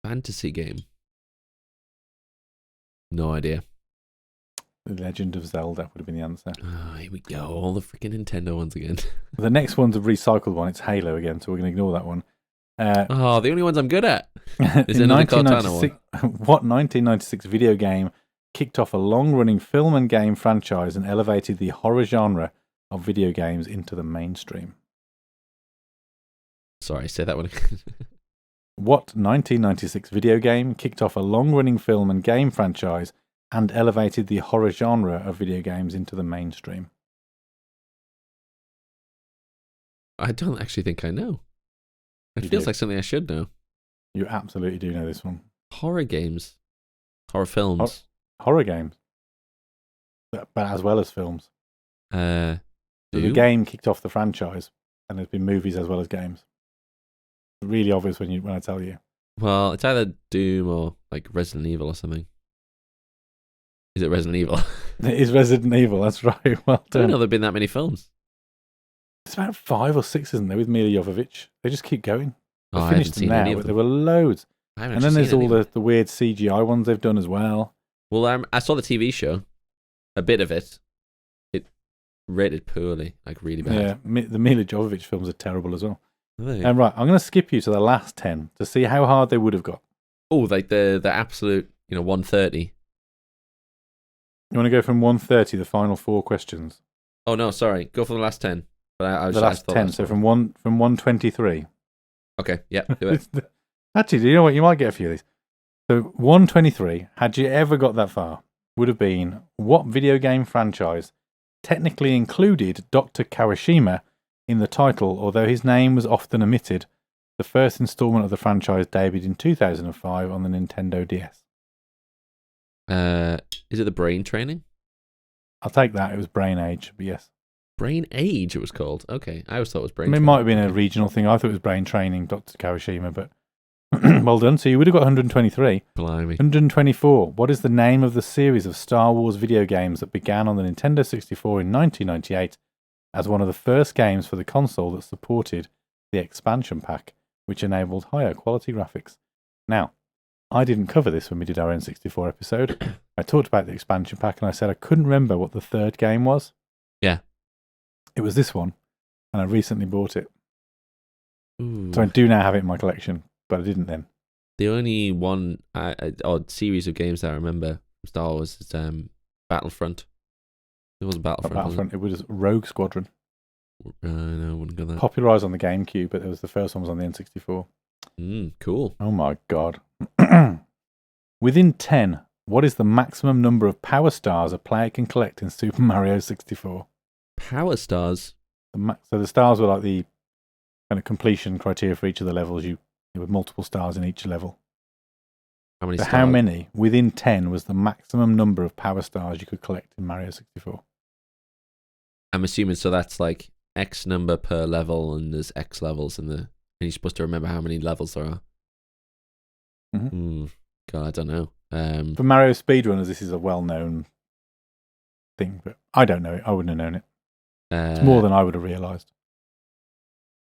Fantasy game. No idea. The Legend of Zelda would have been the answer. Oh, here we go. All the freaking Nintendo ones again. The next one's a recycled one. It's Halo again, so we're going to ignore that one. The only ones I'm good at. Is in another Cortana one. What 1996 video game kicked off a long-running film and game franchise and elevated the horror genre of video games into the mainstream? Sorry, say that one again. What 1996 video game kicked off a long-running film and game franchise and elevated the horror genre of video games into the mainstream? I don't actually think I know. It feels like something I should know. You absolutely do know this one. Horror games. Horror films. Horror games. But as well as films. So the game kicked off the franchise, and there's been movies as well as games. It's really obvious when I tell you. Well, it's either Doom or like Resident Evil or something. Is it Resident Evil? It is Resident Evil, that's right. Well done. I don't know there've been that many films. It's about 5 or 6, isn't there, with Mila Jovovich? They just keep going. Oh, I finished them now, but there were loads. And then there's all the weird CGI ones they've done as well. Well, I saw the TV show, a bit of it. It rated poorly, like really bad. Yeah, the Mila Jovovich films are terrible as well. Right, I'm going to skip you to the last 10 to see how hard they would have got. Oh, like the absolute, 130. You want to go from 130, the final 4 questions? Oh no, sorry. Go for the last 10. But the last 10, so from 123. Okay, yeah, do it. Actually, do you know what? You might get a few of these. So 123, had you ever got that far, would have been, what video game franchise technically included Dr. Kawashima in the title, although his name was often omitted. The first installment of the franchise debuted in 2005 on the Nintendo DS. Is it the Brain Training? I'll take that. It was Brain Age, but yes. Brain Age, it was called. Okay, I always thought it was Brain It Training. might have been a regional thing. I thought it was Brain Training, Dr. Kawashima, but well done. So you would have got 123. Blimey. 124. What is the name of the series of Star Wars video games that began on the Nintendo 64 in 1998 as one of the first games for the console that supported the expansion pack, which enabled higher quality graphics? Now, I didn't cover this when we did our N64 episode. I talked about the expansion pack and I said I couldn't remember what the third game was. Yeah. It was this one, and I recently bought it. Ooh. So I do now have it in my collection, but I didn't then. The only one odd series of games that I remember from Star Wars is Battlefront. It wasn't Battlefront. Battlefront, it was Rogue Squadron. No, I wouldn't go that. Popularised on the GameCube, but it was the first one was on the N64. Cool. Oh my god. Within 10, what is the maximum number of power stars a player can collect in Super Mario 64? Power stars? So the stars were like the kind of completion criteria for each of the levels. You with multiple stars in each level. How many So stars? how many within 10 was the maximum number of power stars you could collect in Mario 64? I'm assuming so that's like X number per level and there's X levels and you're supposed to remember how many levels there are. God, I don't know. For Mario speedrunners, this is a well-known thing, but I don't know it. I wouldn't have known it. It's more than I would have realised.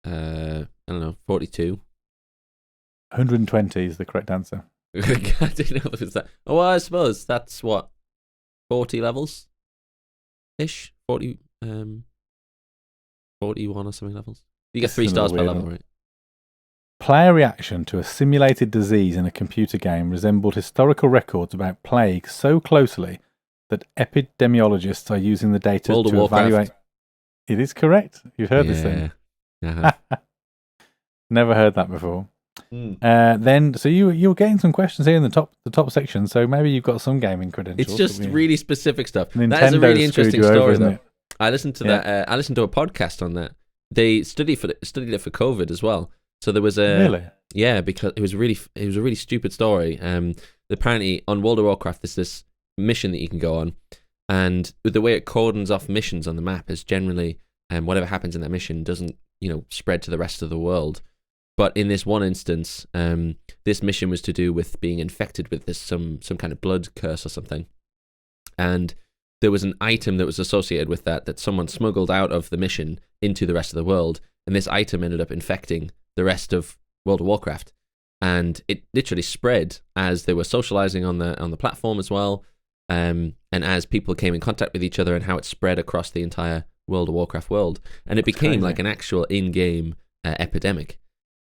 I don't know, 42. 120 is the correct answer. I didn't know if it's that. Oh, well, I suppose that's what 40 levels ish. 40, 41 or something levels. You get 3 stars per level, right? Player reaction to a simulated disease in a computer game resembled historical records about plague so closely that epidemiologists are using the data World of to Warcraft. evaluate. It is correct. You've heard this thing. Yeah. Never heard that before. Then, so you were getting some questions here in the top section. So maybe you've got some gaming credentials. It's just really specific stuff. Nintendo that is a really interesting over, story, isn't though. it? I listened to that. I listened to a podcast on that. They studied it for COVID as well. So there was a Really? Yeah, because it was a really stupid story. Apparently on World of Warcraft there's this mission that you can go on, and the way it cordons off missions on the map is generally whatever happens in that mission doesn't spread to the rest of the world. But in this one instance, this mission was to do with being infected with this some kind of blood curse or something, and there was an item that was associated with that someone smuggled out of the mission into the rest of the world, and this item ended up infecting the rest of World of Warcraft, and it literally spread as they were socializing on the platform as well, and as people came in contact with each other, and how it spread across the entire World of Warcraft world, and it became crazy. like an actual in-game epidemic,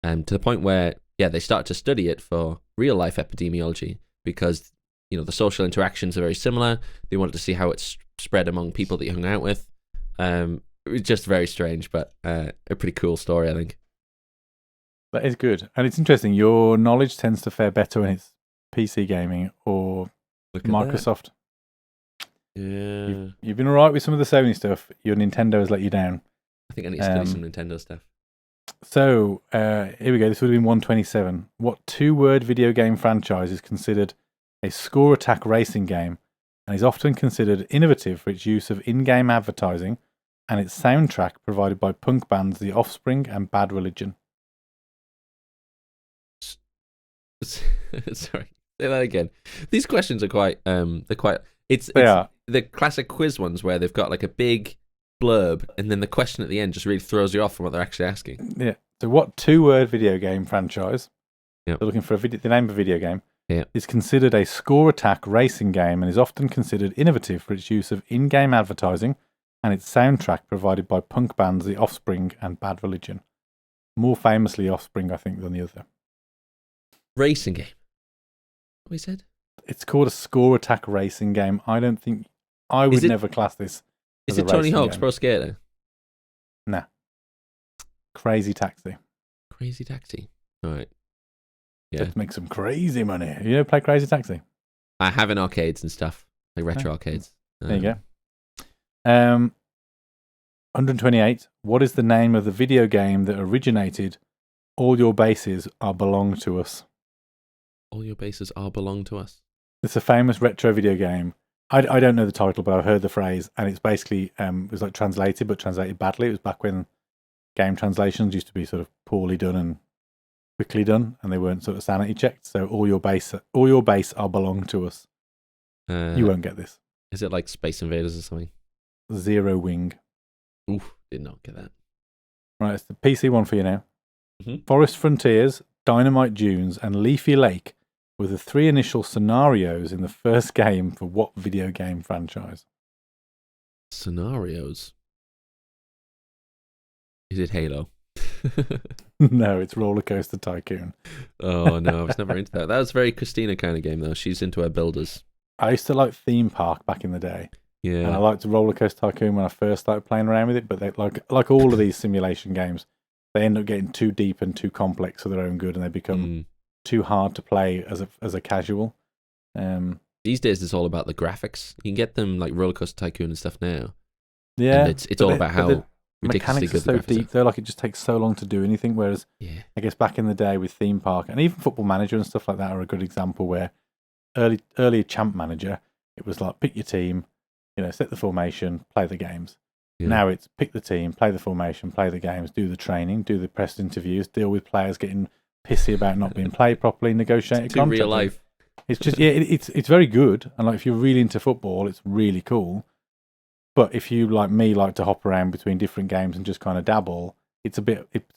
to the point where they started to study it for real life epidemiology because the social interactions are very similar. They wanted to see how it's spread among people that you hung out with. It was just very strange, but a pretty cool story, I think. That is good. And it's interesting. Your knowledge tends to fare better when it's PC gaming or Microsoft. Yeah. You've been all right with some of the Sony stuff. Your Nintendo has let you down. I think I need to study some Nintendo stuff. So, here we go. This would have been 127. What 2-word video game franchise is considered a score attack racing game and is often considered innovative for its use of in-game advertising and its soundtrack provided by punk bands The Offspring and Bad Religion? Sorry, say that again. These questions are quite it's the classic quiz ones where they've got like a big blurb and then the question at the end just really throws you off from what they're actually asking. Yeah. So what 2-word video game franchise, Yep. they're looking for the name of a video game, Yep. is considered a score attack racing game and is often considered innovative for its use of in-game advertising and its soundtrack provided by punk bands The Offspring and Bad Religion. More famously Offspring, I think, than the other. Racing game. What we said? It's called a score attack racing game. I don't think I would never class this. Is as it a Tony racing Hawk's game. Pro Skater? Nah. Crazy Taxi. Crazy Taxi. All right. Yeah. Let's make some crazy money. You ever play Crazy Taxi? I have in arcades and stuff, like retro arcades. There you go. 128. What is the name of the video game that originated All Your Bases Are Belong to Us? All your bases are belong to us. It's a famous retro video game. I don't know the title, but I've heard the phrase, and it's basically it was like translated, but translated badly. It was back when game translations used to be sort of poorly done and quickly done, and they weren't sort of sanity checked. So all your base are belong to us. You won't get this. Is it like Space Invaders or something? Zero Wing. Oof, did not get that. Right, it's the PC one for you now. Mm-hmm. Forest Frontiers, Dynamite Dunes, and Leafy Lake were the 3 initial scenarios in the first game for what video game franchise? Scenarios. Is it Halo? No, it's Roller Coaster Tycoon. Oh no, I was never into that. That was a very Christina kind of game though. She's into her builders. I used to like Theme Park back in the day. Yeah. And I liked Roller Coaster Tycoon when I first started playing around with it, but they, like all of these simulation games, they end up getting too deep and too complex for their own good, and they become too hard to play as a casual. These days it's all about the graphics. You can get them like Roller Coaster Tycoon and stuff now. Yeah. And it's all about how ridiculously mechanics are good so deep though, like it just takes so long to do anything, whereas I guess back in the day with Theme Park and even Football Manager and stuff like that are a good example where early Champ Manager, it was like pick your team, set the formation, play the games. Yeah. Now it's pick the team, play the formation, play the games, do the training, do the press interviews, deal with players getting pissy about not being played properly, negotiate a contract. Real life. It's just it's very good, and like if you're really into football, it's really cool. But if you, like me, like to hop around between different games and just kind of dabble, it's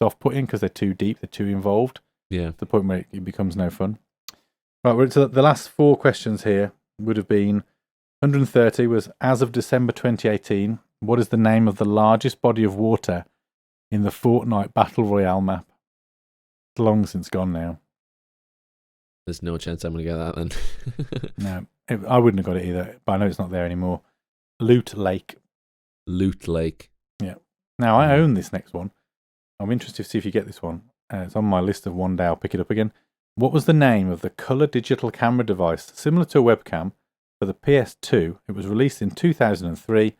off-putting because they're too deep, they're too involved. Yeah. To the point where it becomes no fun. Right, we're to the last 4 questions here would have been 130 was, as of December 2018, what is the name of the largest body of water in the Fortnite Battle Royale map? It's long since gone now. There's no chance I'm going to get that then. No, I wouldn't have got it either, but I know it's not there anymore. Loot Lake. Loot Lake. Yeah. Now, I own this next one. I'm interested to see if you get this one. It's on my list of one day I'll pick it up again. What was the name of the colour digital camera device similar to a webcam for the PS2? It was released in 2003.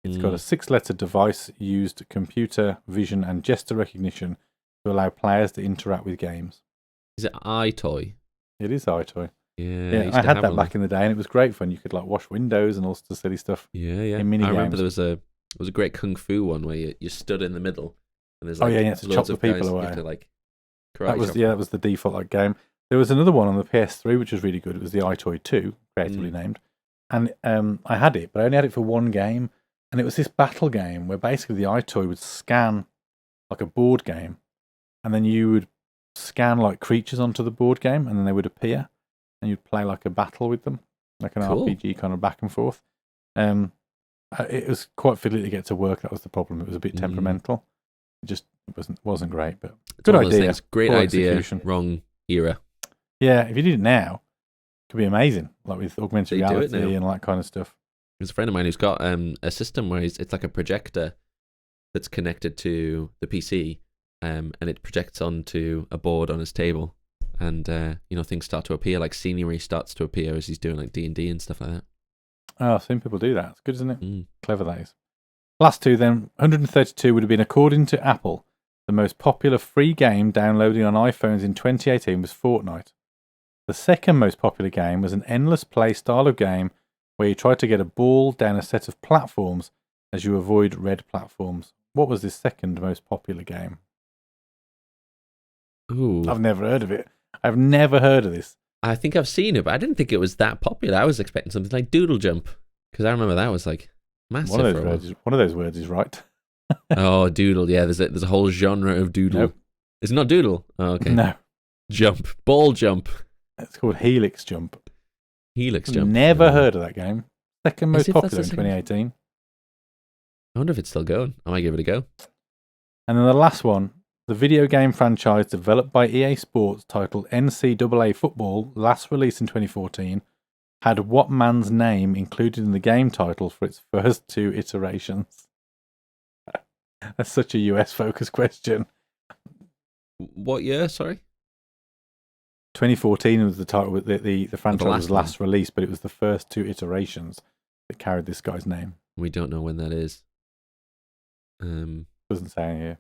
It's got a 6-letter device used computer vision and gesture recognition to allow players to interact with games. Is it iToy? It is iToy. Yeah, I had that back in the day, and it was great fun. You could like wash windows and all sorts of silly stuff. Yeah. In mini I remember games. there was a great kung fu one where you stood in the middle and there's like to chop the people away. To, like, that was the default game. There was another one on the PS3 which was really good. It was the iToy 2, creatively named, and I had it, but I only had it for one game, and it was this battle game where basically the iToy would scan like a board game, and then you would scan like creatures onto the board game, and then they would appear. And you'd play like a battle with them, like an RPG kind of back and forth. It was quite fiddly to get to work. That was the problem. It was a bit temperamental. It just wasn't great, but good idea. Great poor idea. Execution. Wrong era. Yeah, if you did it now, it could be amazing. Like with augmented reality and all that kind of stuff. There's a friend of mine who's got a system where it's like a projector that's connected to the PC, and it projects onto a board on his table. And things start to appear, like scenery starts to appear as he's doing like D&D and stuff like that. Oh, I've seen people do that. It's good, isn't it? Clever that is. Last 2 then. 132 would have been, according to Apple, the most popular free game downloading on iPhones in 2018 was Fortnite. The second most popular game was an endless play style of game where you try to get a ball down a set of platforms as you avoid red platforms. What was this second most popular game? Ooh. I've never heard of it. I've never heard of this. I think I've seen it, but I didn't think it was that popular. I was expecting something like Doodle Jump, because I remember that was like massive. One of those words is right. Oh, Doodle. Yeah, there's a whole genre of Doodle. Nope. It's not Doodle. Oh, okay. No. Jump. Ball Jump. It's called Helix Jump. Helix Jump. Never heard of that game. Second most popular in 2018. I wonder if it's still going. I might give it a go. And then the last one. The video game franchise developed by EA Sports titled NCAA Football, last released in 2014, had what man's name included in the game title for its first 2 iterations? That's such a US-focused question. What year, sorry? 2014 was the title. The franchise was last one. released, but it was the first 2 iterations that carried this guy's name. We don't know when that is. Doesn't say here.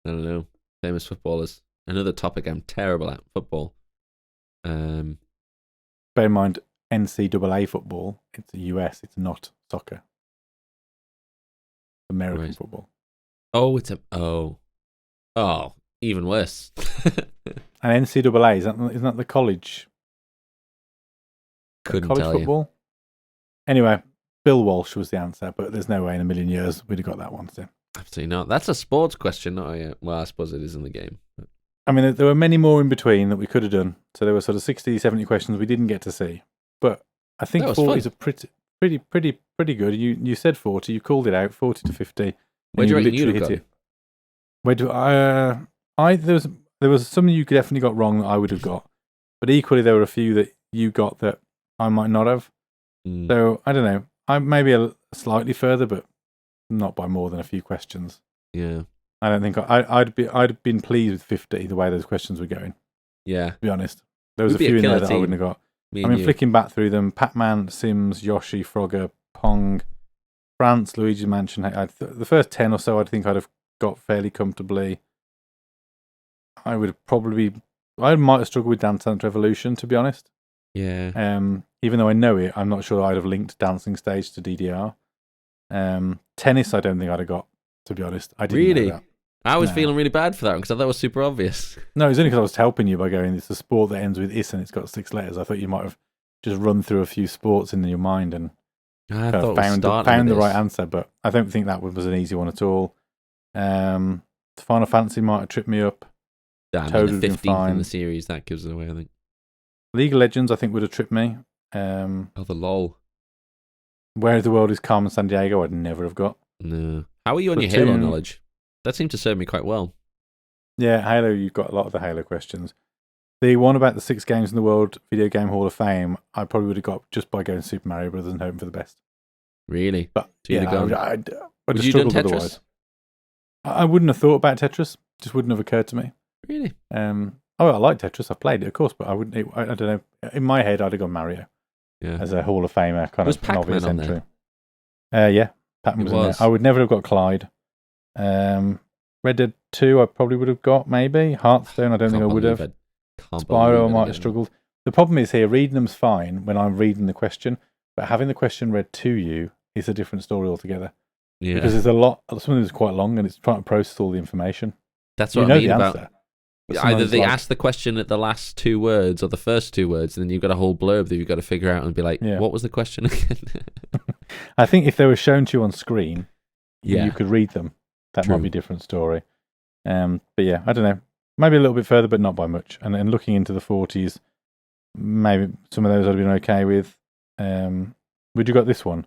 I don't know. Famous footballers. Another topic I'm terrible at, football. Bear in mind, NCAA football, it's the US, it's not soccer. American football. Oh, even worse. And NCAA, isn't that the college? Couldn't college tell football? you. Anyway, Bill Walsh was the answer, but there's no way in a million years we'd have got that one. So. Absolutely not. That's a sports question, not a... Well, I suppose it is in the game. But... I mean, there were many more in between that we could have done. So there were sort of 60, 70 questions we didn't get to see. But I think 40 is a pretty good. You said 40, you called it out, 40 to 50. Where do you reckon you'd have got? Where do there was something you definitely got wrong that I would have got. But equally, there were a few that you got that I might not have. So, I don't know. I'm maybe slightly further, but not by more than a few questions. Yeah. I don't think I'd have been pleased with 50 the way those questions were going. Yeah. To be honest. There was a few in there that I wouldn't have got. I mean, flicking back through them, Pac-Man, Sims, Yoshi, Frogger, Pong, France, Luigi's Mansion. The first 10 or so I think I'd have got fairly comfortably. I might have struggled with Dance Dance Revolution, to be honest. Yeah. Even though I know it, I'm not sure I'd have linked Dancing Stage to DDR. Tennis, I don't think I'd have got, to be honest. I didn't know that. I was feeling really bad for that one because I thought it was super obvious. No, it's only because I was helping you by going, it's a sport that ends with is and it's got 6 letters. I thought you might have just run through a few sports in your mind and found the right answer, but I don't think that was an easy one at all. Final Fantasy might have tripped me up. Damn, the 15th in the series, that gives it away, I think. League of Legends, I think, would have tripped me. The LOL. Where the World is Carmen Sandiego, I'd never have got. No. How are you on your Halo knowledge? That seemed to serve me quite well. Yeah, Halo, you've got a lot of the Halo questions. The one about the 6 games in the World Video Game Hall of Fame, I probably would have got just by going Super Mario Brothers and hoping for the best. Really? But so you'd have gone... Would you have done Tetris? Otherwise. I wouldn't have thought about Tetris. Just wouldn't have occurred to me. Really? I like Tetris. I've played it, of course, but I wouldn't. I don't know. In my head, I'd have gone Mario. Yeah. As a Hall of Famer, kind of an obvious entry. There? Yeah, Pac-Man was in there. I would never have got Clyde. Red Dead 2, I probably would have got, maybe. Hearthstone, I don't think I would have. Spyro, I might have struggled. The problem is here, reading them's fine when I'm reading the question, but having the question read to you is a different story altogether. Yeah. Because there's a lot, some of them is quite long and it's trying to process all the information. That's what I mean about... Either they ask the question at the last 2 words or the first 2 words, and then you've got a whole blurb that you've got to figure out and be like, what was the question again? I think if they were shown to you on screen, yeah, you could read them. That might be a different story. But yeah, I don't know. Maybe a little bit further, but not by much. And looking into the 40s, maybe some of those I'd have been okay with. Would you got this one?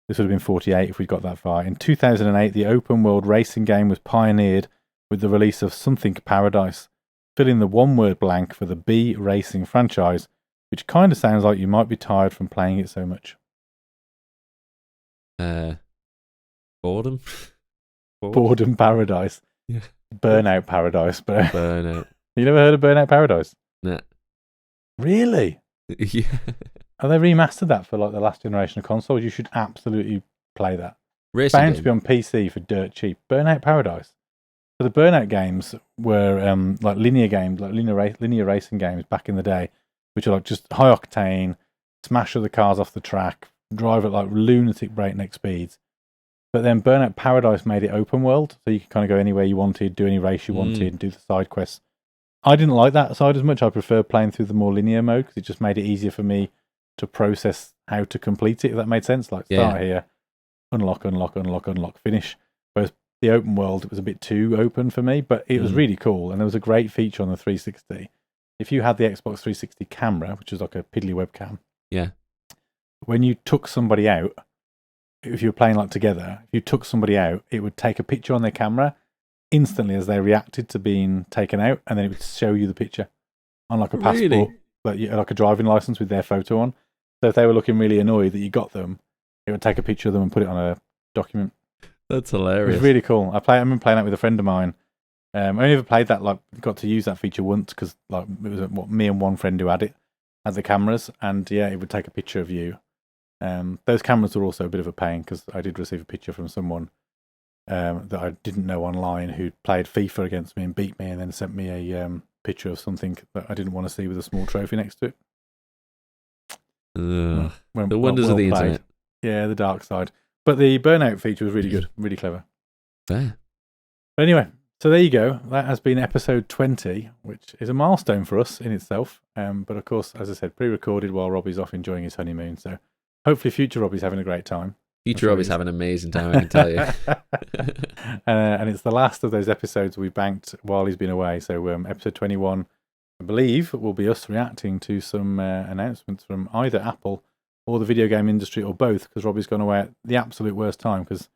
This would have been 48 if we got that far. In 2008, the open world racing game was pioneered with the release of Something Paradise. Fill in the one-word blank for the B Racing franchise, which kind of sounds like you might be tired from playing it so much. Boredom? Boredom Paradise. Yeah. Burnout Paradise. Burnout. You never heard of Burnout Paradise? Nah. Really? Yeah. Have they remastered that for like the last generation of consoles? You should absolutely play that. Racing bound game. To be on PC for dirt cheap. Burnout Paradise. So the Burnout games were like linear games, like linear racing games back in the day, which are like just high octane, smash other cars off the track, drive at like lunatic breakneck speeds. But then Burnout Paradise made it open world, so you could kind of go anywhere you wanted, do any race you wanted, do the side quests. I didn't like that side as much. I prefer playing through the more linear mode because it just made it easier for me to process how to complete it, if that made sense. Like start here, unlock, finish. Whereas the open world, it was a bit too open for me, but it was really cool. And there was a great feature on the 360. If you had the Xbox 360 camera, which was like a piddly webcam, when you took somebody out, if you were playing like together, if you took somebody out, it would take a picture on their camera instantly as they reacted to being taken out, and then it would show you the picture on like a passport, like a driving license with their photo on. So if they were looking really annoyed that you got them, it would take a picture of them and put it on a document. That's hilarious. It was really cool. I've been playing that with a friend of mine. I only ever played that, like, got to use that feature once because like it was me and one friend who had the cameras, and it would take a picture of you. Those cameras were also a bit of a pain because I did receive a picture from someone that I didn't know online who played FIFA against me and beat me, and then sent me a picture of something that I didn't want to see with a small trophy next to it. The wonders of the internet. Yeah, the dark side. But the burnout feature was really good, really clever. Fair. But anyway, so there you go. That has been episode 20, which is a milestone for us in itself. But of course, as I said, pre-recorded while Robbie's off enjoying his honeymoon. So hopefully future Robbie's having a great time. Future Robbie's having an amazing time, I can tell you. And it's the last of those episodes we banked while he's been away. So episode 21, I believe, will be us reacting to some announcements from either Apple or the video game industry, or both, because Robbie's gone away at the absolute worst time, because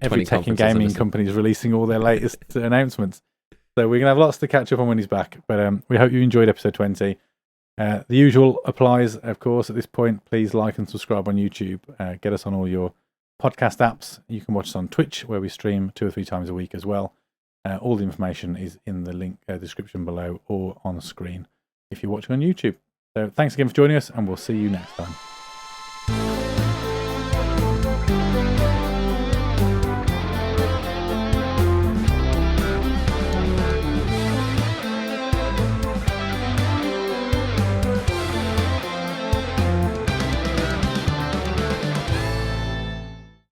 every tech and gaming company is releasing all their latest announcements. So we're going to have lots to catch up on when he's back. But we hope you enjoyed episode 20. The usual applies, of course, at this point. Please like and subscribe on YouTube. Get us on all your podcast apps. You can watch us on Twitch, where we stream 2 or 3 times a week as well. All the information is in the link description below or on screen if you're watching on YouTube. So thanks again for joining us, and we'll see you next time.